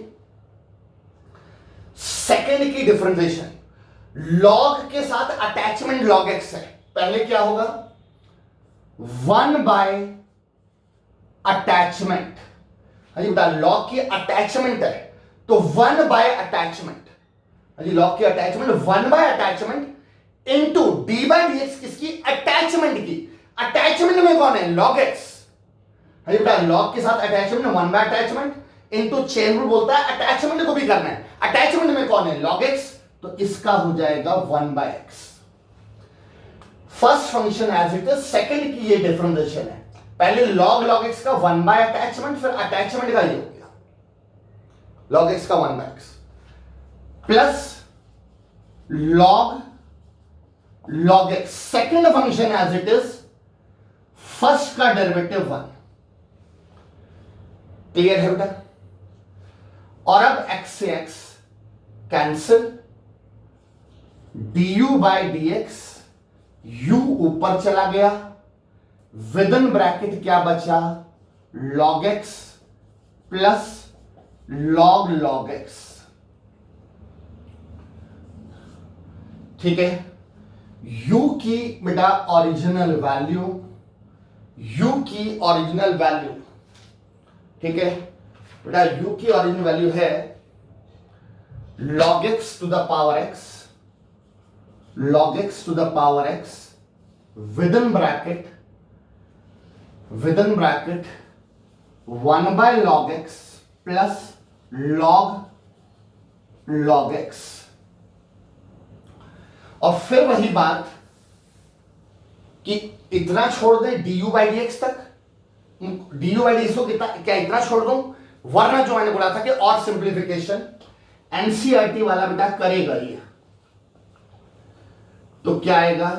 second की डिफरेंशिएशन, log के साथ अटैचमेंट log x है, पहले क्या होगा, 1 बाय अटैचमेंट, बेटा log की अटैचमेंट है तो 1 बाय अटैचमेंट, log की attachment 1 by attachment into d by D x किसकी, अटैचमेंट की। अटैचमेंट में कौन है, लॉग एक्स। लॉग के साथ attachment, one by attachment into chain rule बोलता है अटैचमेंट को भी करना है। अटैचमेंट में कौन है, लॉग एक्स, तो इसका हो जाएगा one by x. First function as it is, second की ये डिफरेंशिएशन है। पहले लॉग एक्स का वन बाय अटैचमेंट, फिर अटैचमेंट का ये हो गया लॉग एक्स का one by x plus log x. Second function as it is, first का डेरिवेटिव वन। क्लियर है बेटा। और अब एक्स से x cancel, d you by D x, u ऊपर चला गया, विद इन ब्रैकेट क्या बचा, log x plus log x. ठीक है। u की बेटा ओरिजिनल वैल्यू, u की ओरिजिनल वैल्यू, ठीक है बेटा, u की ओरिजिनल वैल्यू है log x to the power x, log x to the power x within bracket 1 by log x plus log x। और फिर वही बात कि इतना छोड़ दे D you by D X तक, D you by D X को कितना क्या इतना छोड़ दूं, वरना जो मैंने बोला था कि और सिंप्लीफिकेशन एनसीईआरटी वाला बेटा करेगा ये। तो क्या आएगा,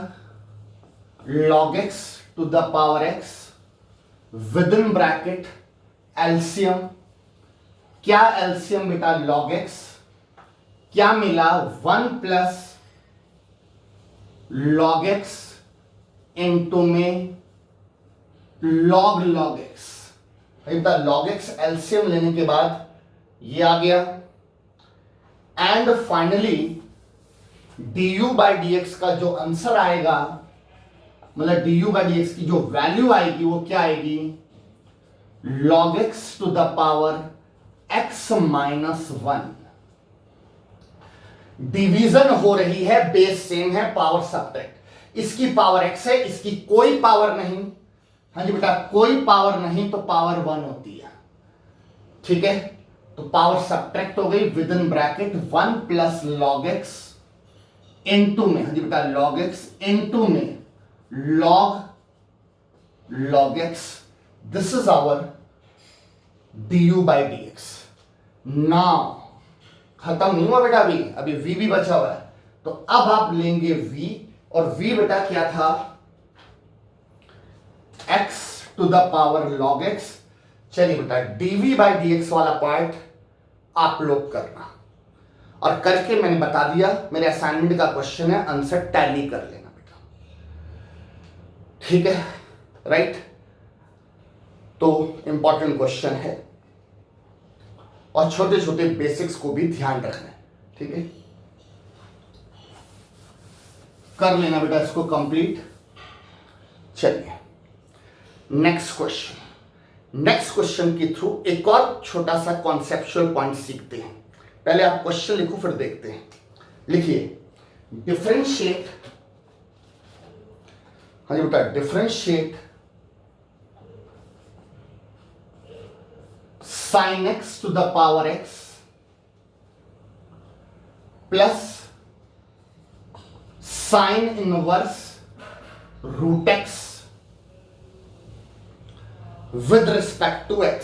log x to the power x within bracket LCM. क्या एलसीएम बेटा, log x, क्या मिला 1 प्लस log x इंटू में log x। बेटा log x एलसीएम लेने के बाद ये आ गया, and finally du by D x का जो आंसर आएगा, मतलब du बाई डी एक्स की जो वैल्यू आएगी वो क्या आएगी, log x to the power x minus 1। Division हो रही है, बेस सेम है, पावर सब्ट्रैक्ट। इसकी पावर x है, इसकी कोई पावर नहीं। हाँ जी बेटा, कोई पावर नहीं तो पावर 1 होती है। ठीक है, तो पावर सब्ट्रैक्ट हो गई, within bracket 1 plus log x into में, हाँ जी बेटा, लॉग एक्स इनटू में log x. This is our d you by D x. Now खत्म नहीं हुआ बेटा, अभी v भी बचा हुआ है। तो अब आप लेंगे v, और v बेटा क्या था, x to the power log x। चलिए बेटा dv बाई dx वाला पार्ट आप लोग करना, और करके मैंने बता दिया, मेरे असाइनमेंट का क्वेश्चन है, आंसर टैली कर लेना बेटा। ठीक है, राइट। तो इंपॉर्टेंट क्वेश्चन है, और छोटे छोटे बेसिक्स को भी ध्यान रखना है। ठीक है, कर लेना बेटा इसको कंप्लीट। चलिए नेक्स्ट क्वेश्चन के थ्रू एक और छोटा सा कॉन्सेप्चुअल पॉइंट सीखते हैं। पहले आप क्वेश्चन लिखो, फिर देखते हैं। लिखिए, डिफरेंशिएट, हाँ जी बेटा, differentiate sin x to the power x plus sin inverse root x with respect to x।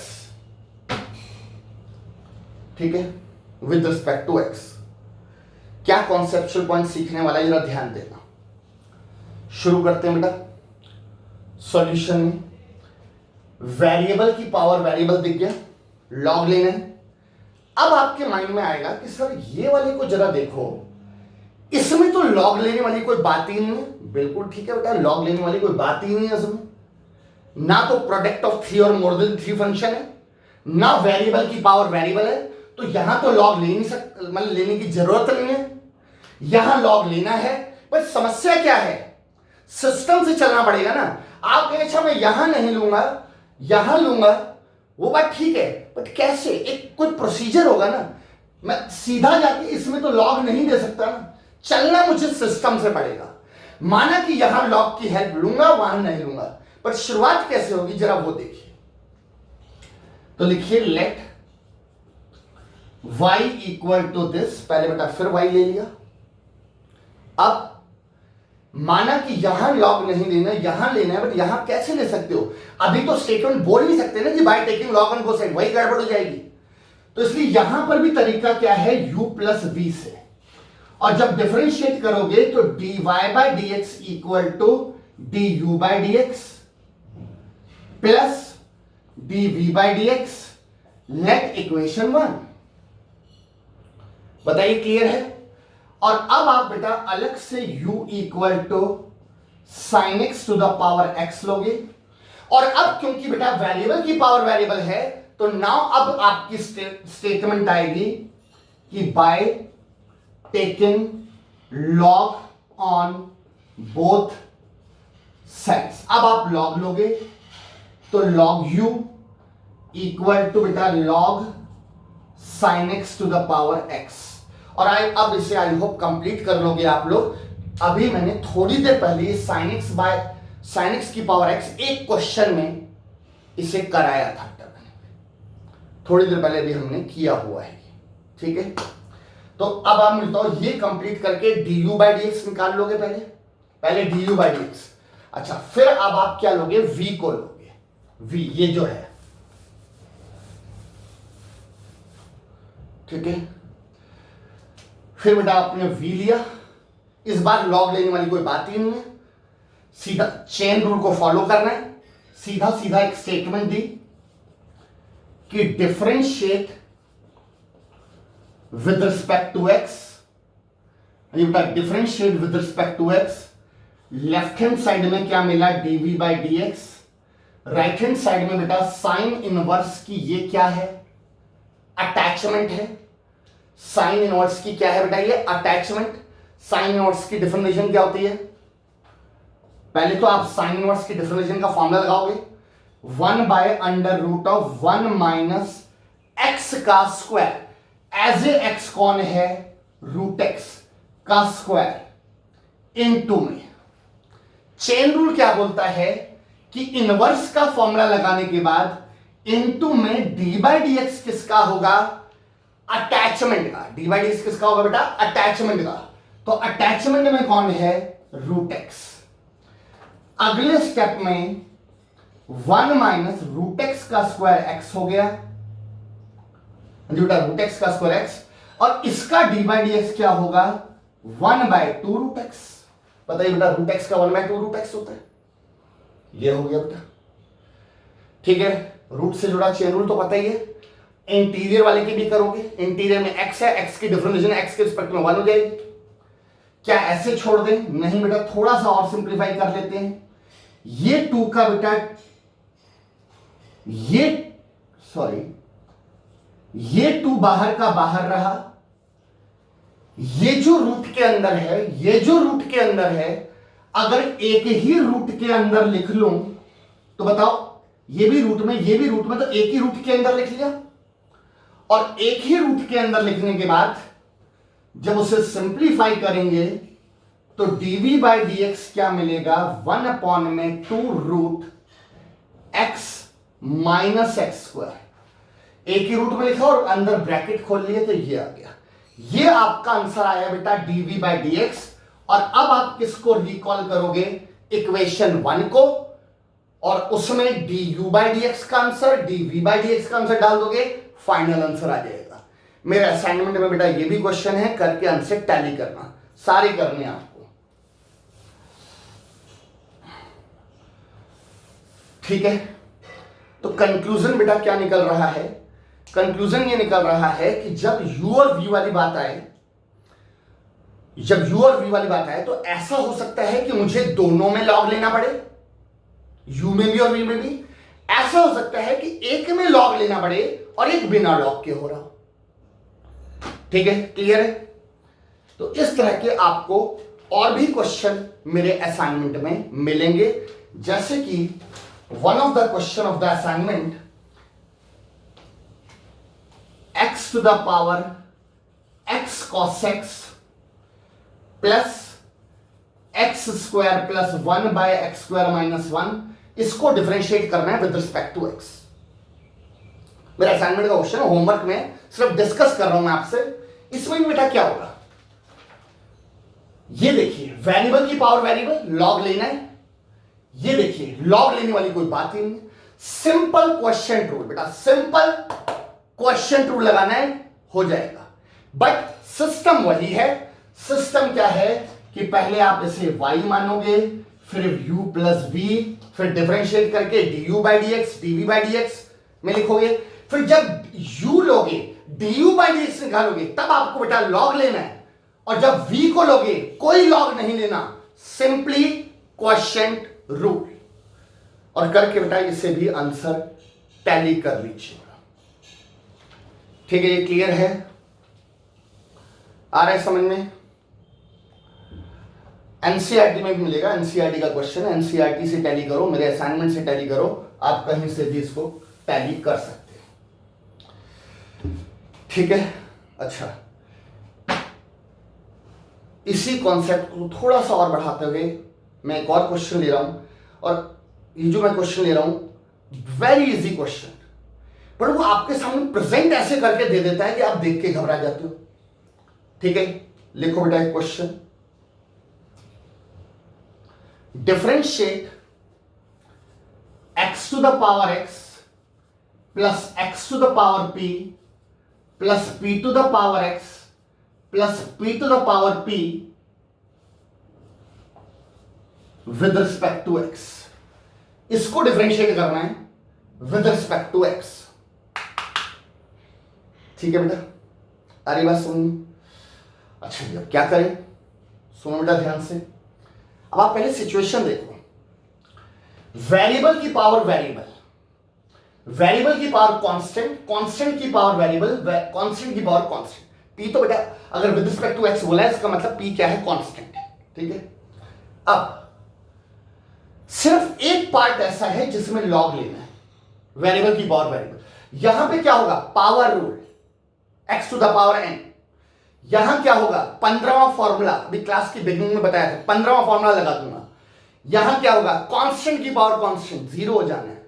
ठीक है, with respect to x। क्या कॉन्सेप्चुअल पॉइंट सीखने वाला है, जरा ध्यान देना। शुरू करते हैं बेटा सॉल्यूशन में। वेरिएबल की पावर, वेरिएबल दिख गया, लॉग लेना है। अब आपके माइंड में आएगा कि सर ये वाले को जरा देखो, इसमें तो लॉग लेने वाली कोई बात ही नहीं है। बिल्कुल ठीक है बेटा, लॉग लेने वाली कोई बात ही नहीं है इसमें। ना तो प्रोडक्ट ऑफ 3 और मोर देन 3 फंक्शन है, ना वेरिएबल की पावर वेरिएबल है, तो यहां तो लॉग ले नहीं सकते, मतलब लेने की जरूरत नहीं है। यहां लॉग लेना है, पर समस्या क्या है, सिस्टम से चलना पड़ेगा ना। आप कहें अच्छा मैं यहां नहीं लूंगा, यहां लूंगा, वो बात ठीक है, बट कैसे, एक कोई प्रोसीजर होगा ना। मैं सीधा जाके इसमें तो लॉग नहीं दे सकता ना, चलना मुझे सिस्टम से पड़ेगा। माना कि यहां लॉग की हेल्प लूंगा, वहां नहीं लूंगा, पर शुरुआत कैसे होगी जरा वो देखिए। तो लिखिए let y equal to this, पहले बेटा फिर y ले लिया। अब माना कि यहां लॉग नहीं लेना, यहां लेना है, बट यहां कैसे ले सकते हो? अभी तो स्टेटमेंट बोल नहीं सकते ना कि by taking log on both side, वही गड़बड़ हो जाएगी। तो इसलिए यहां पर भी तरीका क्या है, u प्लस v से। और जब डिफरेंशिएट करोगे तो dy by dx equal to du by dx plus dv by dx, let equation 1। बताइए क्लियर है? और अब आप बेटा अलग से u equal to sine x to the power x लोगे। और अब क्योंकि बेटा वेरिएबल की पावर वेरिएबल है, तो नाउ अब आपकी स्टेटमेंट आएगी कि by taking log on both sides. अब आप लॉग लोगे तो लॉग u इक्वल टू बेटा log sine x to the power x। और अब इसे आई होप कंप्लीट कर लोगे आप लोग। अभी मैंने थोड़ी देर पहले साइन एक्स की पावर x एक क्वेश्चन में इसे कराया था, थोड़ी देर पहले भी हमने किया हुआ है, ठीक है। तो अब आप मिलता हो ये कंप्लीट करके du बाई dx निकाल लोगे, पहले du बाई dx। अच्छा, फिर अब आप क्या लोगे, v को लोगे, v ये जो है, ठीक है। फिर बेटा आपने v लिया, इस बार लॉग लेने वाली कोई बात ही नहीं है, सीधा चेन रूल को फॉलो करना है। सीधा सीधा एक स्टेटमेंट दी कि differentiate with respect to x, बेटा differentiate with respect to x। Left hand side में क्या मिला, dv by dx। Right hand side में बेटा साइन इनवर्स की ये क्या है, अटैचमेंट है। साइन इनवर्स की क्या है बेटा, ये अटैचमेंट। साइन इनवर्स की डिफरेंशिएशन क्या होती है, पहले तो आप साइन इनवर्स की डिफरेंशिएशन का फॉर्मूला लगाओगे, 1 by under root of 1 minus x का स्क्वायर। एज ए एक्स कौन है, रूट एक्स का स्क्वायर इनटू में। चेन रूल क्या बोलता है कि इनवर्स का फॉर्मूला लगाने के बाद इनटू में डी बाई डी एक्स किसका होगा, अटैचमेंट का। डी बाई डी एक्स किसका होगा बेटा, अटैचमेंट का। तो अटैचमेंट में कौन है, रूट एक्स। अगले स्टेप में 1 माइनस रूट एक्स का स्क्वायर एक्स हो गया, बेटा रूट एक्स का स्क्वायर एक्स। और इसका डी बाई डी एक्स क्या होगा, 1 बाय 2 रूट एक्स। बताइए बेटा रूट एक्स का 1 बाय 2 रूट एक्स होता है, ये हो गया बेटा, ठीक है। रूट से जुड़ा चेन रूल तो पता ही है। इंटीरियर वाले की भी करोगे, इंटीरियर में एक्स है, एक्स की डिफरेंशिएशन एक्स के रिस्पेक्ट में 1 हो जाएगी। क्या ऐसे छोड़ दें, नहीं बेटा थोड़ा सा और सिंप्लीफाई कर लेते हैं। ये 2 का बेटा ये 2 बाहर का बाहर रहा, ये जो रूट के अंदर है, अगर एक ही रूट के अंदर लिख लूं तो बताओ, ये भी रूट में तो एक ही रूट के अंदर लिख लिया। और एक ही रूट के अंदर लिखने के बाद जब उसे सिंप्लीफाई करेंगे तो dv बाई dx क्या मिलेगा, 1 अपॉन में 2 root x minus x square. एक ही रूट में लिखा और अंदर ब्रैकेट खोल लिए तो ये आ गया। ये आपका आंसर आया बेटा dv बाई dx। और अब आप किसको रिकॉल करोगे, इक्वेशन 1 को, और उसमें du बाई dx का आंसर, dv बाई dx का आंसर डाल दोगे, फाइनल आंसर आ जाएगा। मेरे असाइनमेंट में बेटा ये भी क्वेश्चन है, करके आंसर टैली करना, सारे करने आपको, ठीक है। तो कंक्लूजन बेटा क्या निकल रहा है, कंक्लूजन ये निकल रहा है कि जब u और v वाली बात आए, तो ऐसा हो सकता है कि मुझे दोनों में लॉग लेना पड़े, u में भी और v में भी। ऐसा हो सकता है कि एक में लॉग लेना पड़े और एक बिना लॉग के हो रहा, ठीक है, क्लियर है। तो इस तरह के आपको और भी क्वेश्चन मेरे असाइनमेंट में मिलेंगे, जैसे कि one of the question of the assignment, x to the power x cos x plus x square plus 1 by x square minus 1, इसको डिफरेंशिएट करना है विद रिस्पेक्ट टू एक्स। मेरा असाइनमेंट का क्वेश्चन है, होमवर्क में सिर्फ डिस्कस कर रहा हूं मैं आपसे। इसमें भी बेटा क्या होगा, ये देखिए वेरिएबल की पावर वेरिएबल, लॉग लेना है। ये देखिए लॉग लेने वाली कोई बात ही नहीं, सिंपल क्वेश्चन रूल बेटा, सिंपल क्वेश्चन रूल लगाना है, हो जाएगा। बट सिस्टम वही है। सिस्टम क्या है कि पहले आप इसे y मानोगे, फिर u प्लस v, फिर डिफरेंशिएट करके du by D x, dv by D x में लिखोगे। फिर जब u लोगे, du बाई डी एक्स निकालोगे, तब आपको बेटा लॉग लेना है। और जब v को लोगे, कोई लॉग नहीं लेना, सिंपली क्वेश्चन रूल। और करके बेटा इसे भी आंसर टैली कर लीजिएगा। ठीक है, ये क्लियर है, आ रहा है समझ में? एनसीईआरटी में भी मिलेगा, एनसीईआरटी का क्वेश्चन है, एनसीईआरटी से टैली करो, मेरे असाइनमेंट से टैली करो, आप कहीं से भी इसको टैली कर सकते हैं। ठीक है, अच्छा, इसी कॉन्सेप्ट को थोड़ा सा और बढ़ाते हुए मैं एक और क्वेश्चन ले रहा हूं। और ये जो मैं क्वेश्चन ले रहा हूं वेरी इजी क्वेश्चन, पर वो आपके सामने प्रेजेंट ऐसे करके दे देता है कि आप देख के घबरा जाते हो। ठीक है, लिखो बेटा एक question, differentiate x to the power x plus x to the power p plus p to the power x plus p to the power p with respect to x। इसको डिफरेंशिएट करना है विद रिस्पेक्ट टू x। ठीक है बेटा, आ रही बात समझ में? अच्छा जी, अब क्या करें, सुनो बेटा ध्यान से। अब आप पहले सिचुएशन देखो, वेरिएबल की पावर वेरिएबल, वेरिएबल की पावर कांस्टेंट, कांस्टेंट की पावर वेरिएबल, कांस्टेंट की पावर कांस्टेंट। p तो बेटा अगर विद रिस्पेक्ट टू x बोला है, इसका मतलब p क्या है, कांस्टेंट है। ठीक है, अब सिर्फ एक पार्ट ऐसा है जिसमें लॉग लेना है, वेरिएबल की पावर वेरिएबल। यहां पे क्या होगा, power rule, x to the power n। यहां क्या होगा, 15वां फॉर्मूला, अभी क्लास की बिगिनिंग में बताया था, 15वां फॉर्मूला लगा दूंगा। यहां क्या होगा, कांस्टेंट की पावर कांस्टेंट, 0 हो जाना है।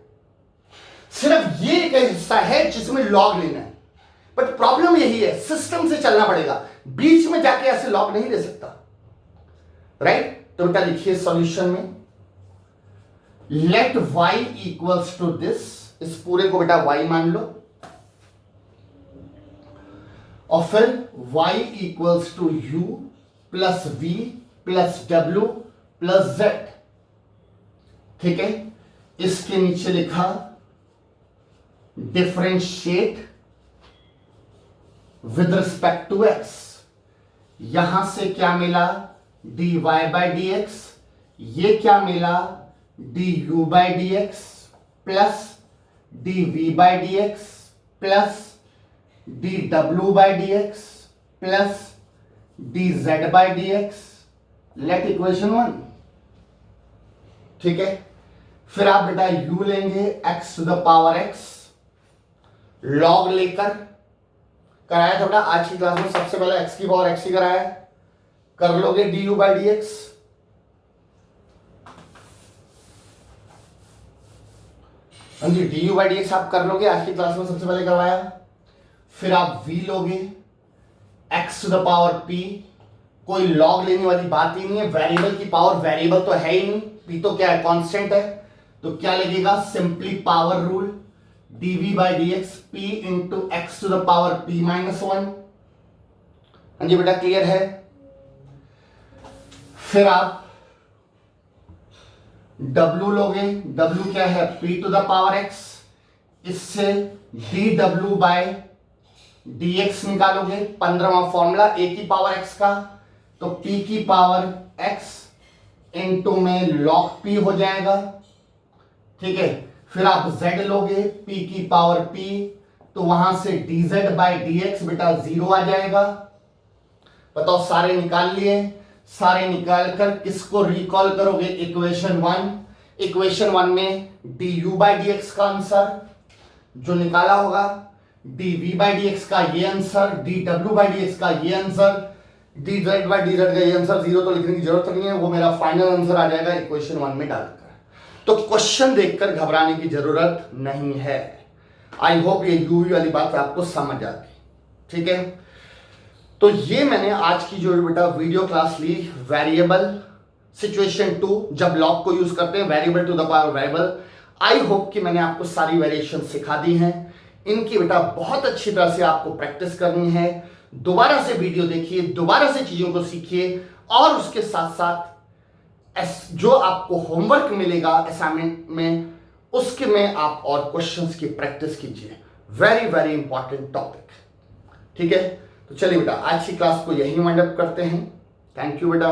सिर्फ ये एक हिस्सा है जिसमें लॉग लेना है। बट प्रॉब्लम यही है, सिस्टम से चलना पड़ेगा, बीच में जाके ऐसे लॉग नहीं ले सकता। राइट, तो बेटा लिखिए सॉल्यूशन में, let y equals to this, इस पूरे को बेटा y मान लो, और फिर y equals to u plus v plus w plus z। ठीक है, इसके नीचे लिखा differentiate with respect to x। यहां से क्या मिला, dy बाई डी एक्स, ये क्या मिला, du by D x plus dv by D x plus dw by D x plus dz by D x. Let equation 1। ठीक है, फिर आप बेटा u लेंगे x to the power x, log लेकर, कराया था बेटा आज की क्लास में, सबसे पहले x की पावर x ही कराया है, कर लोगे du बाई डी एक्स, हाँ जी du बाई डी एक्स आप कर लोगे, आज की क्लास में सबसे पहले करवाया। फिर आप v लोगे, x to the power p, कोई लॉग लेने वाली बात ही नहीं है, वेरिएबल की पावर वेरिएबल तो है ही नहीं, p तो क्या है, कांस्टेंट है, तो क्या लगेगा, simply power rule, dv by D x p into x to the power p minus 1। हाँ जी बेटा क्लियर है। फिर आप w लोगे, w क्या है, p to the power x, इससे dw बाय dx निकालोगे, 15वां फॉर्मूला a की पावर x का, तो p की पावर x इंटू में log p हो जाएगा। ठीक है, फिर आप z लोगे, p की पावर p, तो वहां से dz बाई dx बेटा 0 आ जाएगा। बताओ, सारे निकाल लिए, सारे निकाल कर किसको रिकॉल करोगे, इक्वेशन 1। इक्वेशन 1 में du बाई dx का आंसर जो निकाला होगा, dv बाई dx का ये आंसर, dw बाई dx का ये answer, D Z by D Z का ये आंसर जीरो तो लिखने की जरूरत नहीं है, वो मेरा फाइनल आंसर आ जाएगा इक्वेशन 1 में डालकर। तो क्वेश्चन देखकर घबराने की जरूरत नहीं है। आई होप ये यूवी वाली बात आपको समझ आ गई, ठीक है। तो ये मैंने आज की जो बेटा वीडियो क्लास ली, वेरिएबल सिचुएशन 2, जब लॉग को यूज करते हैं, variable to the power variable. I hope कि मैंने आपको सारी वेरिएशन सिखा दी हैं। इनकी बेटा बहुत अच्छी तरह से आपको प्रैक्टिस करनी है। दोबारा से वीडियो देखिए, दोबारा से चीजों को सीखिए, और उसके साथ साथ जो आपको होमवर्क मिलेगा असाइनमेंट में, उसके में आप और क्वेश्चंस की प्रैक्टिस कीजिए। वेरी वेरी इंपॉर्टेंट टॉपिक, ठीक है। तो चलिए बेटा आज की क्लास को यहीं वाइंड अप करते हैं। थैंक यू बेटा।